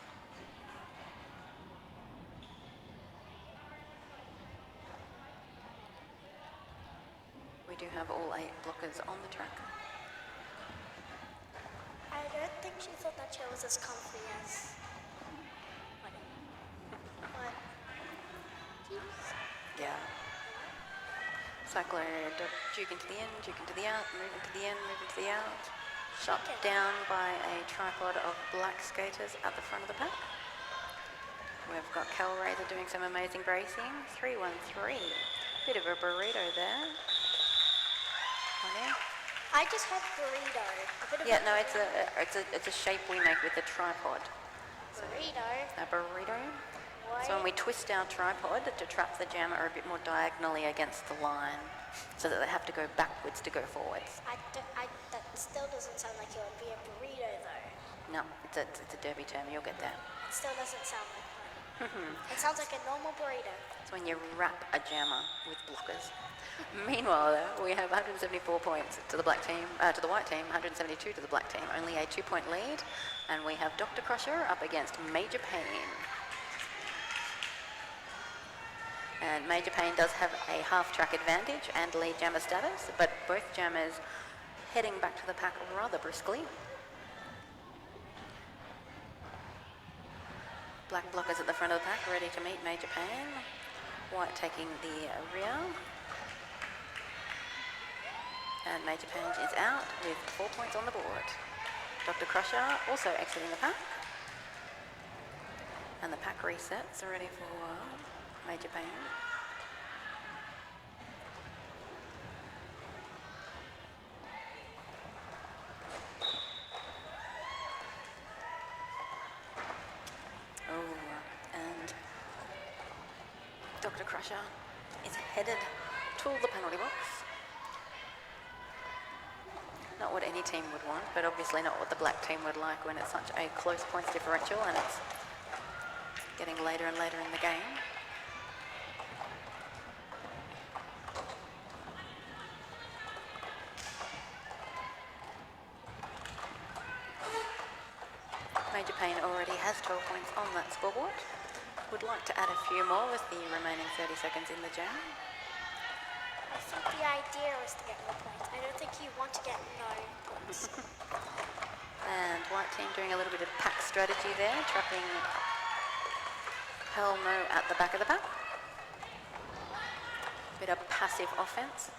We do have all 8 blockers on the track. I don't think she thought that chair was as comfy as... What? Yeah. Cyclo juke into the in, juke into the out, move into the in, move into the out. Shot down by a tripod of black skaters at the front of the pack. We've got Cal Razor doing some amazing bracing. 3-1-3. Bit of a burrito there. Oh, yeah. I just had burrito. A bit of Yeah, no, it's a shape we make with the tripod. burrito. A burrito. Why? So when we twist our tripod to trap the jammer a bit more diagonally against the line, so that they have to go backwards to go forwards. That still doesn't sound like it would be a burrito though. No, it's a derby term. You'll get that. It still doesn't sound like one. It sounds like a normal burrito. It's when you wrap a jammer with blockers. Meanwhile, though, we have 174 points to the black team, to the white team, 172 to the black team. Only a 2-point lead, and we have Dr. Crusher up against Major Pain. And Major Pain does have a half-track advantage and lead jammer status, but both jammers heading back to the pack rather briskly. Black blockers at the front of the pack, ready to meet Major Pain. White taking the rear. And Major Pain is out with 4 points on the board. Dr. Crusher also exiting the pack. And the pack resets are ready for Major Pain. And Dr. Crusher is headed to the penalty box. Not what any team would want, but obviously not what the black team would like when it's such a close points differential and it's getting later and later in the game. Major Pain already has 12 points on that scoreboard. Would like to add a few more with the remaining 30 seconds in the jam. I think the idea was to get more points. I don't think you want to get no points. And white team doing a little bit of pack strategy there, trapping Helmo at the back of the pack. Bit of passive offense.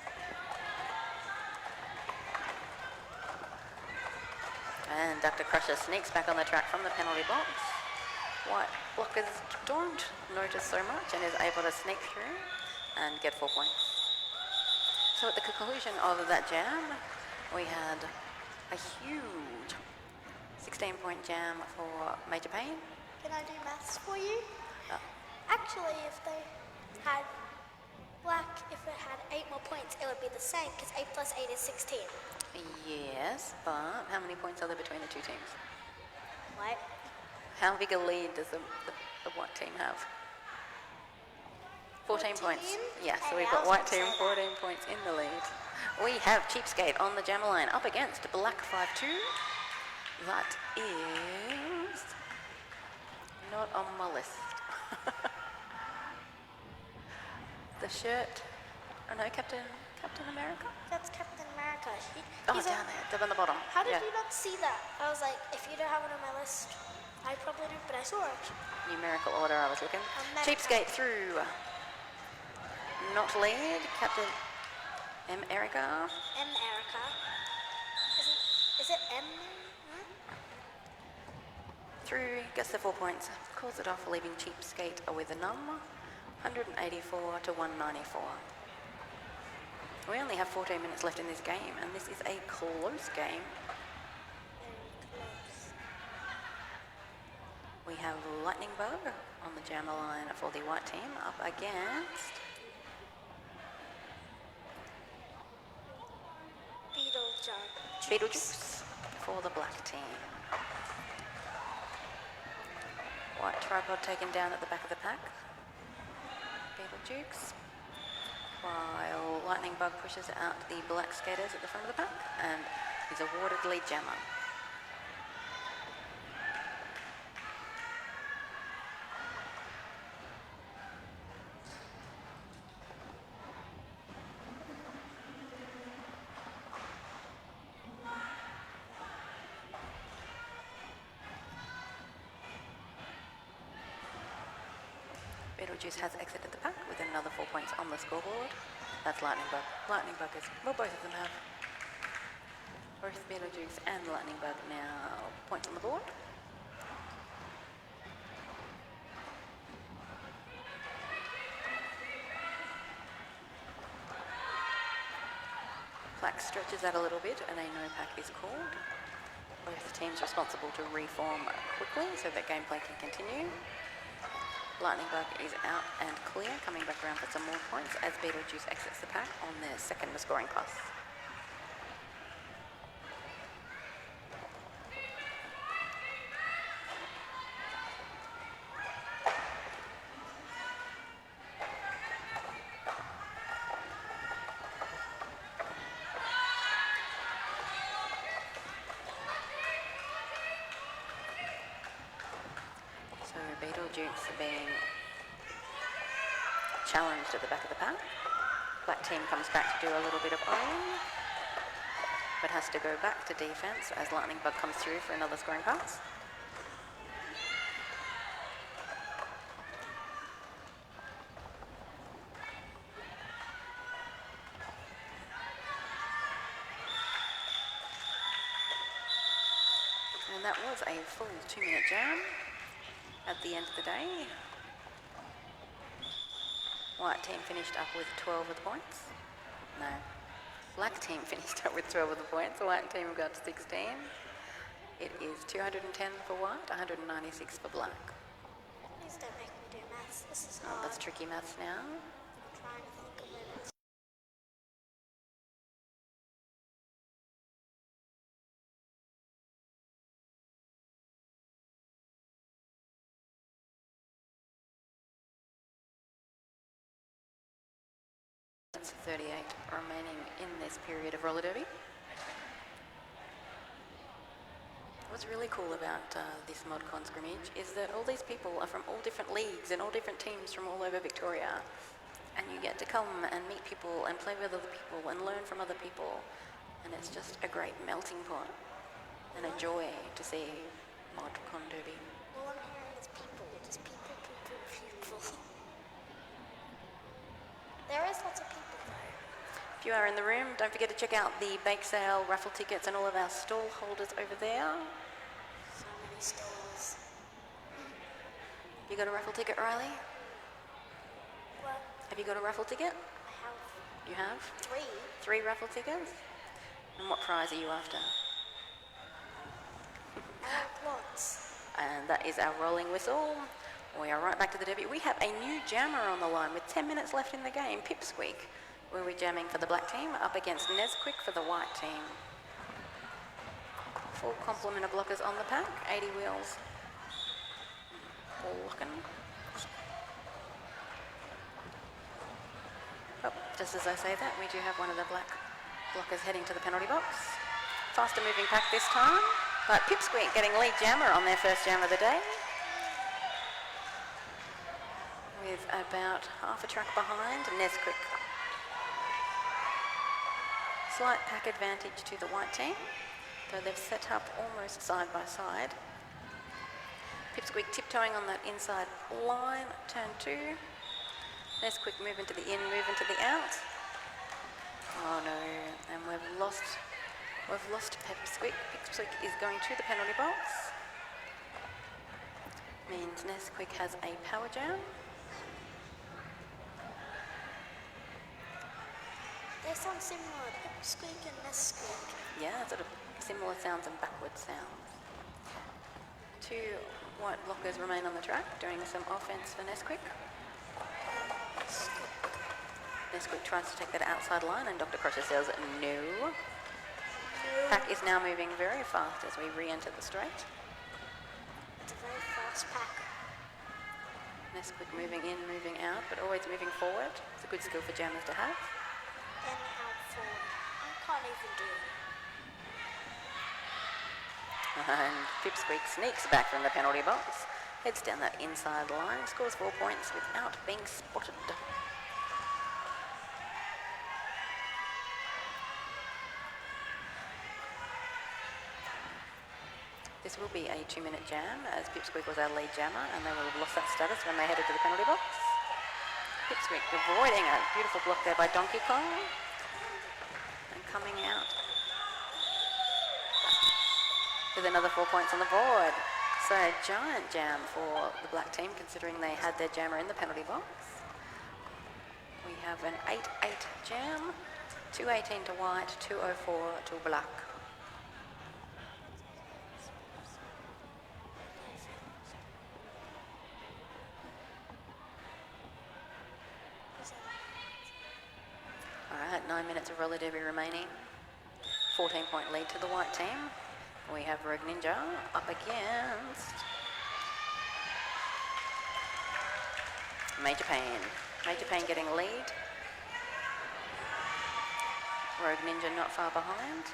And Dr. Crusher sneaks back on the track from the penalty box. White blockers don't notice so much and is able to sneak through and get 4 points. So at the conclusion of that jam, we had a huge 16-point jam for Major Payne. Can I do maths for you? Uh, Actually, if they had black, if it had 8 more points, it would be the same because 8 plus 8 is 16. Yes, but how many points are there between the two teams? What? How big a lead does the white team have? 14 points. 14? Yeah, so Hey, we've I got was white gonna team say 14 points in the lead. We have Cheapskate on the jammer line up against Black 5-2. That is not on my list. The shirt, oh no, Captain America? That's Captain America. Oh, He's down there, down on the bottom. How did Yeah. you not see that? I was like, if you don't have it on my list, I probably do, but I saw it. Numerical order I was looking. America. Cheapskate through. Not lead, Captain America. M. Erica. Is it M? Hmm? Through, gets the 4 points, calls it off, leaving Cheapskate with a num, 184 to 194. We only have 14 minutes left in this game, and this is a close game. Very close. We have Lightning Bug on the jammer line for the white team, up against Beetlejuice for the black team. White tripod taken down at the back of the pack. Beetlejuice. While Lightning Bug pushes out the black skaters at the front of the pack and is awarded lead jammer. Beetlejuice has exited the pack with another 4 points on the scoreboard. That's Lightning Bug. Lightning Bug is, well, both of them have. Both Beetlejuice and Lightning Bug now points on the board. Black stretches out a little bit and a no pack is called. Both teams responsible to reform quickly so that gameplay can continue. Lightning Bug is out and clear, coming back around for some more points as Beetlejuice exits the pack on their second scoring pass. So Beetlejuice being challenged at the back of the pack. Black team comes back to do a little bit of own, but has to go back to defense as Lightning Bug comes through for another scoring pass. And that was a full 2-minute jam at the end of the day. White team finished up with 12 of the points. No. Black team finished up with 12 of the points. White team got 16. It is 210 for white, 196 for black. Please don't make me do maths. This is Oh, hard. that's tricky maths now. I'm trying to think of minutes. That's 38 remaining in this period of roller derby. What's really cool about this ModCon scrimmage is that all these people are from all different leagues and all different teams from all over Victoria. And you get to come and meet people and play with other people and learn from other people. And it's just a great melting pot and a joy to see ModCon derby. All I'm hearing is people. Just people, people. There is lots of people though. If you are in the room, don't forget to check out the bake sale, raffle tickets and all of our stall holders over there. So many stalls. You got a raffle ticket, Riley? What? Have you got a raffle ticket? I have You have? 3. 3 raffle tickets? And what prize are you after? All at once. And that is our rolling whistle. We are right back to the Derby. We have a new jammer on the line with 10 minutes left in the game, Pipsqueak. Where we're jamming for the black team up against Nesquik for the white team. Full complement of blockers on the pack, 80 wheels. Blocking. Oh, just as I say that, we do have one of the black blockers heading to the penalty box. Faster moving pack this time, but Pipsqueak getting lead jammer on their first jam of the day. With about half a track behind Nesquik. Slight pack advantage to the white team, though they've set up almost side by side. Pipsqueak tiptoeing on that inside line, turn 2. Nesquik moving to the in, moving to the out. Oh no, and we've lost Pipsqueak. Pipsqueak is going to the penalty box. Means Nesquik has a power jam. They sound similar, Pipsqueak and Nesquik. Yeah, sort of similar sounds and backward sounds. 2 white blockers remain on the track, doing some offence for Nesquik. Nesquik tries to take that outside line and Dr. Crusher says no. Pack is now moving very fast as we re-enter the straight. It's a very fast pack. Nesquik moving in, moving out, but always moving forward. It's a good skill for jammers to have. And out forward. I can't even do it. And Pipsqueak sneaks back from the penalty box, heads down that inside line, scores 4 points without being spotted. This will be a 2-minute jam, as Pipsqueak was our lead jammer, and they will have lost that status when they headed to the penalty box. Pipsqueak avoiding a beautiful block there by Donkey Kong, and coming out with another 4 points on the board. So a giant jam for the black team, considering they had their jammer in the penalty box. We have an 8-8 jam, 218 to white, 204 to black. All right, 9 minutes of roller derby remaining. 14-point lead to the white team. We have Rogue Ninja up against Major Pain. Major Pain getting lead. Rogue Ninja not far behind.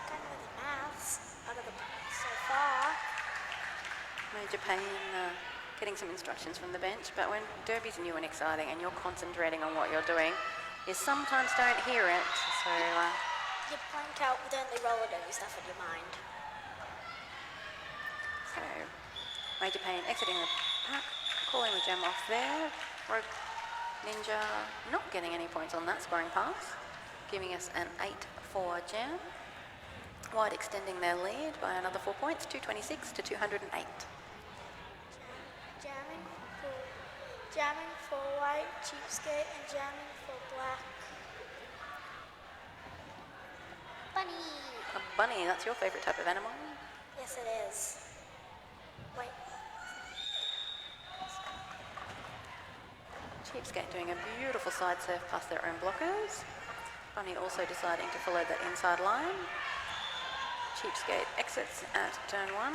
I know the maths out of the so far. Major Pain getting some instructions from the bench, but when derby's new and exciting and you're concentrating on what you're doing, you sometimes don't hear it. So You blank out with only roller derby stuff in your mind. So, Major Pain exiting the pack, calling the jam off there. Rogue Ninja not getting any points on that scoring pass, giving us an 8-4 jam. White extending their lead by another 4 points, 226 to 208. Jamming for white, cheapskate, and jamming for black. Bunny! A bunny, that's your favourite type of animal? Yes, it is. Wait. Cheapskate doing a beautiful side surf past their own blockers. Bunny also deciding to follow that inside line. Cheapskate exits at turn 1,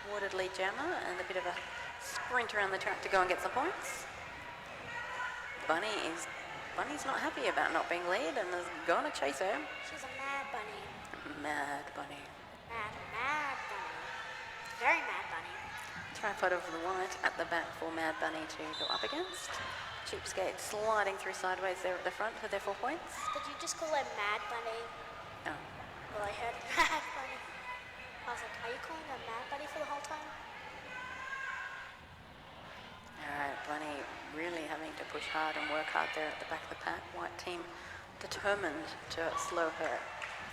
warded lead jammer, and a bit of a sprint around the track to go and get some points. Bunny's not happy about not being lead and is gonna chase her. She's a mad bunny. Mad bunny. Mad bunny. Very mad bunny. Tripod of the white at the back for Mad Bunny to go up against. Cheapskate sliding through sideways there at the front for their 4 points. Did you just call her Mad Bunny? Oh. Well, I heard Mad Bunny. I was like, are you calling her Mad Bunny for the whole time? Alright, Bunny really having to push hard and work hard there at the back of the pack. White team determined to slow her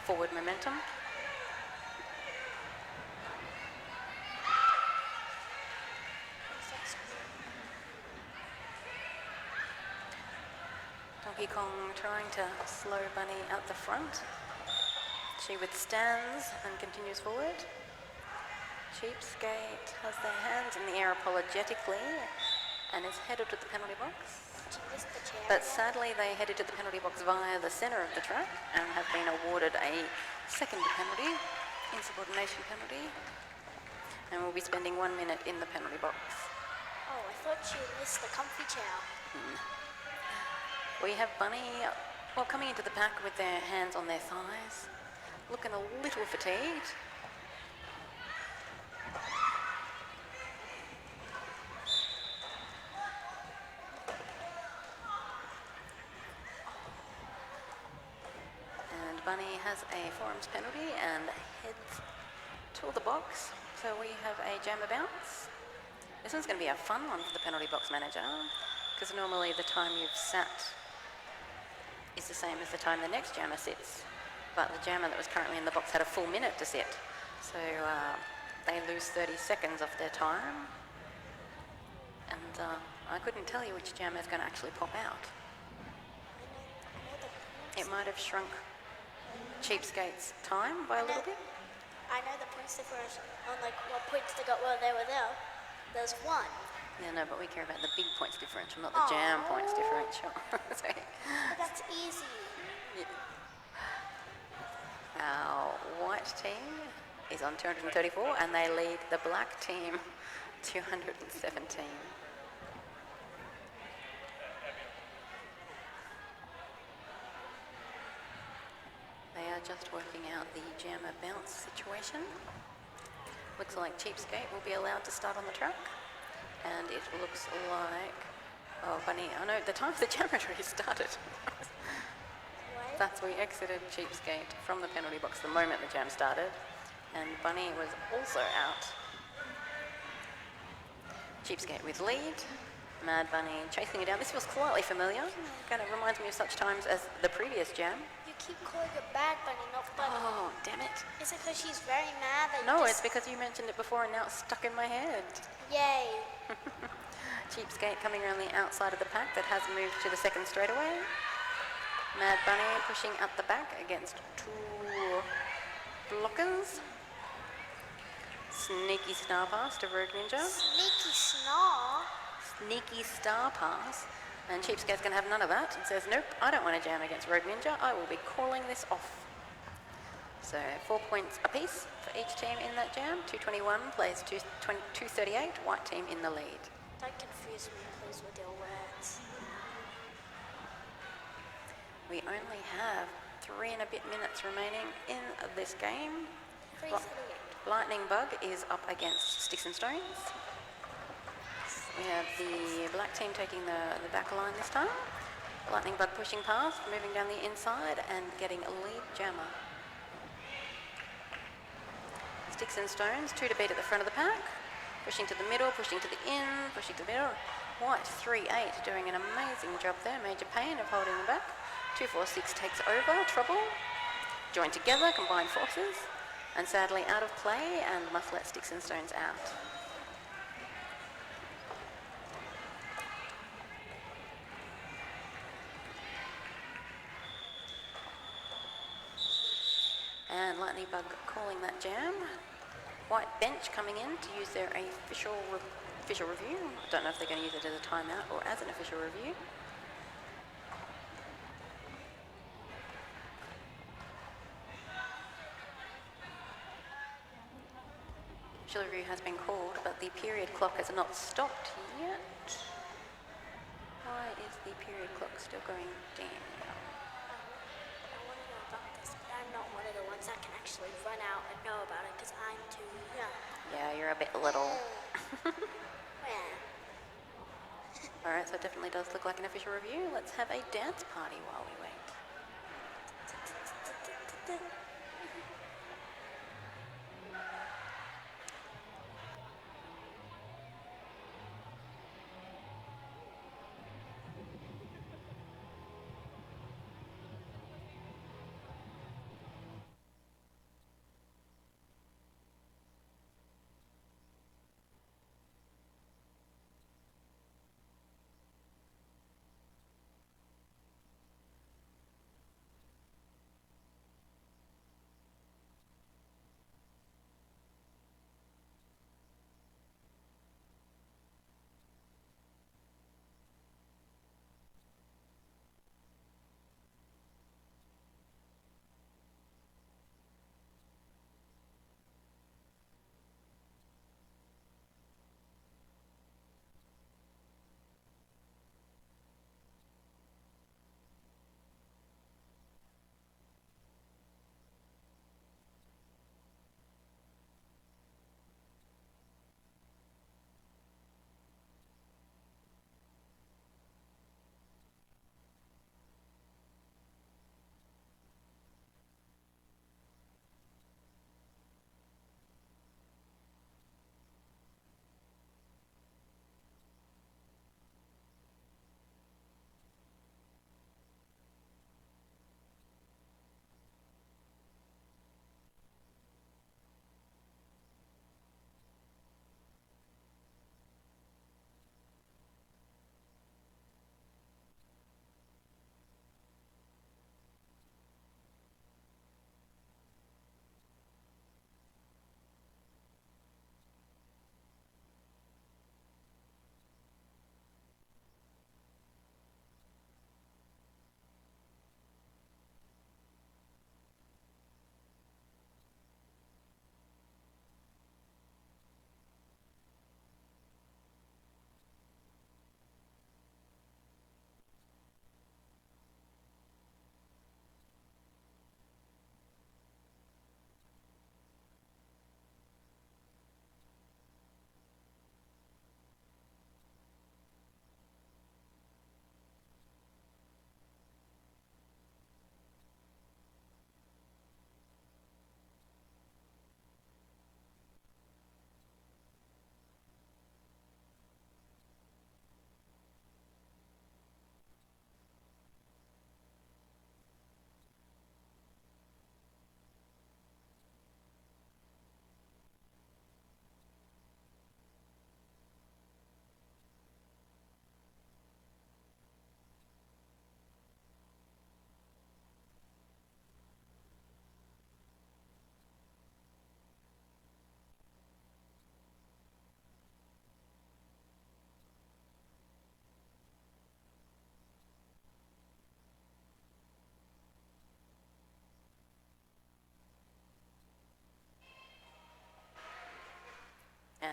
forward momentum. Donkey Kong trying to slow Bunny out the front. She withstands and continues forward. Cheapskate has their hands in the air apologetically and is headed to the penalty box. But sadly they headed to the penalty box via the centre of the track and have been awarded a second penalty, insubordination penalty, and will be spending 1 minute in the penalty box. Oh, I thought you missed the comfy chair. We have Bunny, well, coming into the pack with their hands on their thighs, looking a little fatigued. And Bunny has a forearms penalty and heads to the box. So we have a jammer bounce. This one's going to be a fun one for the penalty box manager, because normally the time you've sat is the same as the time the next jammer sits. But the jammer that was currently in the box had a full minute to sit. So they lose 30 seconds off their time. And I couldn't tell you which jammer is going to actually pop out. It might have shrunk Cheapskate's time by a little bit. I know the points difference on like what points they got while they were there. There's one. Yeah, no, but we care about the big points differential, not the jam points differential. So, But that's easy. our white team is on 234 and they lead the black team 217. They are just working out the jammer bounce situation. Looks like Cheapskate will be allowed to start on the track. And it looks like, oh, Bunny, I know the time the jammer already started. That's we exited Cheapskate from the penalty box the moment the jam started. And Bunny was also out. Cheapskate with lead. Mad Bunny chasing it down. This feels slightly familiar. Kind of reminds me of such times as the previous jam. You keep calling it Bad Bunny, not Bunny. Oh, damn it. Is it because she's very mad that No, you it's because you mentioned it before and now it's stuck in my head. Yay. Cheapskate coming around the outside of the pack that has moved to the second straightaway. Mad Bunny pushing at the back against two blockers. Sneaky star pass to Rogue Ninja. Sneaky snarl. Sneaky star pass. And Cheapskate's going to have none of that and says, nope, I don't want to jam against Rogue Ninja. I will be calling this off. So 4 points apiece for each team in that jam. 221 plays 238. White team in the lead. Don't confuse me, please, with your words. We only have 3 and a bit minutes remaining in this game. 3:38. Lightning Bug is up against Sticks and Stones. We have the black team taking the back line this time. Lightning Bug pushing past, moving down the inside and getting a lead jammer. Sticks and Stones, 2 to beat at the front of the pack. Pushing to the middle, pushing to the in, pushing to the middle. White 3-8 doing an amazing job there. Major Pain of holding them back. 246 takes over, Trouble. Join together, combine forces. And sadly out of play and must let Sticks and Stones out. And Lightning Bug calling that jam. White bench coming in to use their official review. I don't know if they're going to use it as a timeout or as an official review. Official review has been called, but the period clock has not stopped yet. Why is the period clock still going down? I want to know about this, but I'm not one of the ones that can actually run out and know about it because I'm too young. Yeah, you're a bit little. Yeah. Alright, so it definitely does look like an official review. Let's have a dance party while we wait.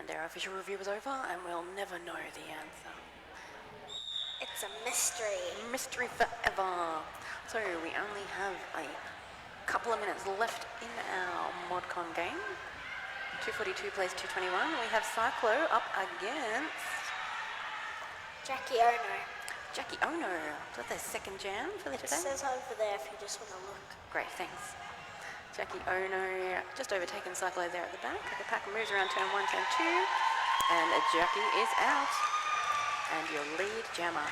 And our official review is over, and we'll never know the answer. It's a mystery. Mystery forever. So we only have a couple of minutes left in our ModCon game. 242 plays 221. We have Cyclo up against Jackie Ono. Jackie Ono. Is that their second jam for the It today? says over there if you just want to look. Great, thanks. Jackie Ono just overtaken Cyclo there at the back. The pack moves around turn 1, turn 2, and Jackie is out. And your lead jammer.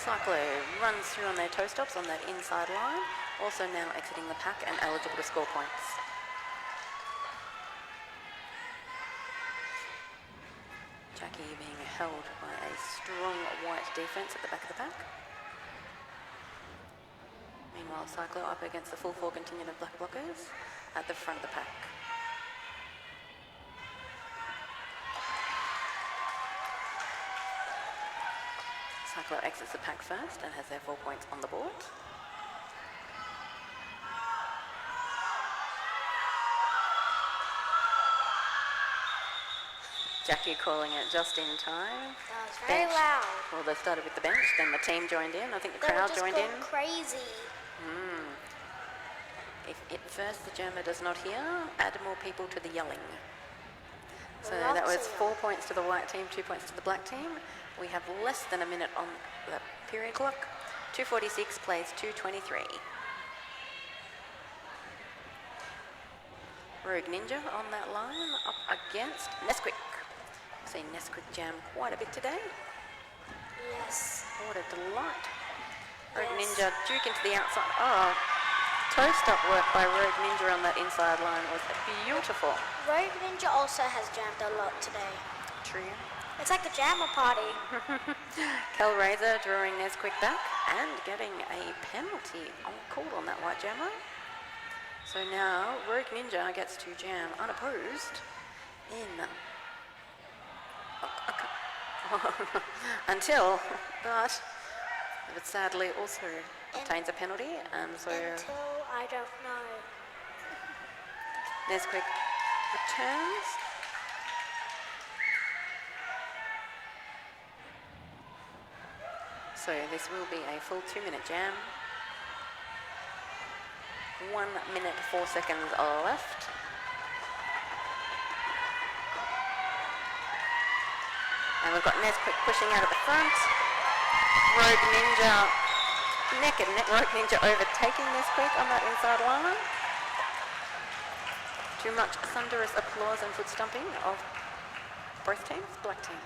Cyclo runs through on their toe stops on that inside line, also now exiting the pack and eligible to score points. Jackie being held by a strong white defence at the back of the pack. Meanwhile, Cyclo up against the full four contingent of black blockers at the front of the pack. Cyclo exits the pack first and has their 4 points on the board. Jackie calling it just in time. That was very loud. Well, they started with the bench, then the team joined in. I think the They were crowd just joined going in. crazy. If at first the jammer does not hear, add more people to the yelling. So Lots that was of 4 points to the white team, 2 points to the black team. We have less than a minute on the period clock. 246 plays 223. Rogue Ninja on that line, up against Nesquik. I've seen Nesquik jam quite a bit today. Yes. What a delight. Rogue Yes. Ninja duke into the outside. Oh, toe stop work by Rogue Ninja on that inside line was beautiful. Rogue Ninja also has jammed a lot today. True. It's like a jammer party. Kel Razor drawing Nesquik back and getting a penalty called on that white jammer. So now Rogue Ninja gets to jam unopposed in until, but sadly also obtains a penalty, and so Until I don't know. Nesquik returns. So this will be a full 2-minute jam. 1 minute 4 seconds left. And we've got Nesquik pushing out at the front. Rogue Ninja, neck and neck, Rogue Ninja overtaking Nesquik on that inside line. Too much thunderous applause and foot stomping of both teams, black team.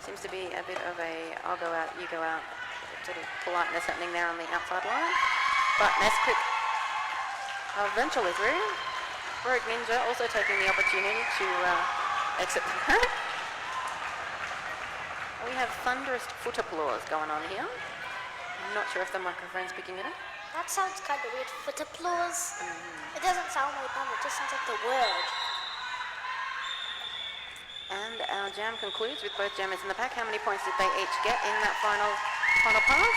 Seems to be a bit of a I'll go out, you go out sort of politeness happening there on the outside line. But Nesquik eventually through. Rogue Ninja also taking the opportunity to exit the pack. We have thunderous foot applause going on here. I'm not sure if the microphone's picking it up. That sounds kind of weird. Foot applause. It doesn't sound like them, it just sounds like the word. And our jam concludes with both jammers in the pack. How many points did they each get in that final pass?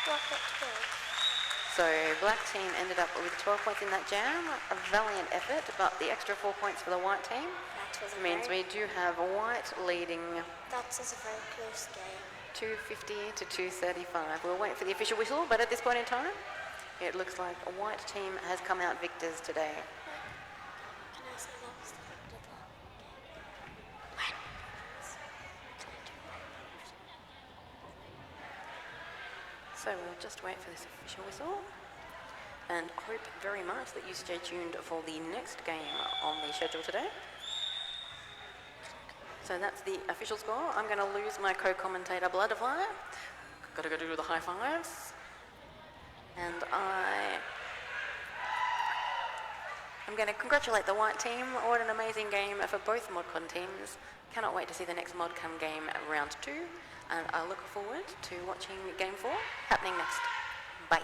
Block at 12. So black team ended up with 12 points in that jam. A valiant effort, but the extra 4 points for the white team That was a means very, we do have white leading that was a very close game. 250 to 235. We'll wait for the official whistle, but at this point in time, it looks like a white team has come out victors today. Can I say that was the end of the game? When? So we'll just wait for this official whistle and hope very much that you stay tuned for the next game on the schedule today. So that's the official score. I'm going to lose my co-commentator Bloodfly. Got to go do the high fives. And I'm going to congratulate the white team. What an amazing game for both ModCon teams. Cannot wait to see the next ModCon game round 2. And I look forward to watching game 4 happening next. Bye.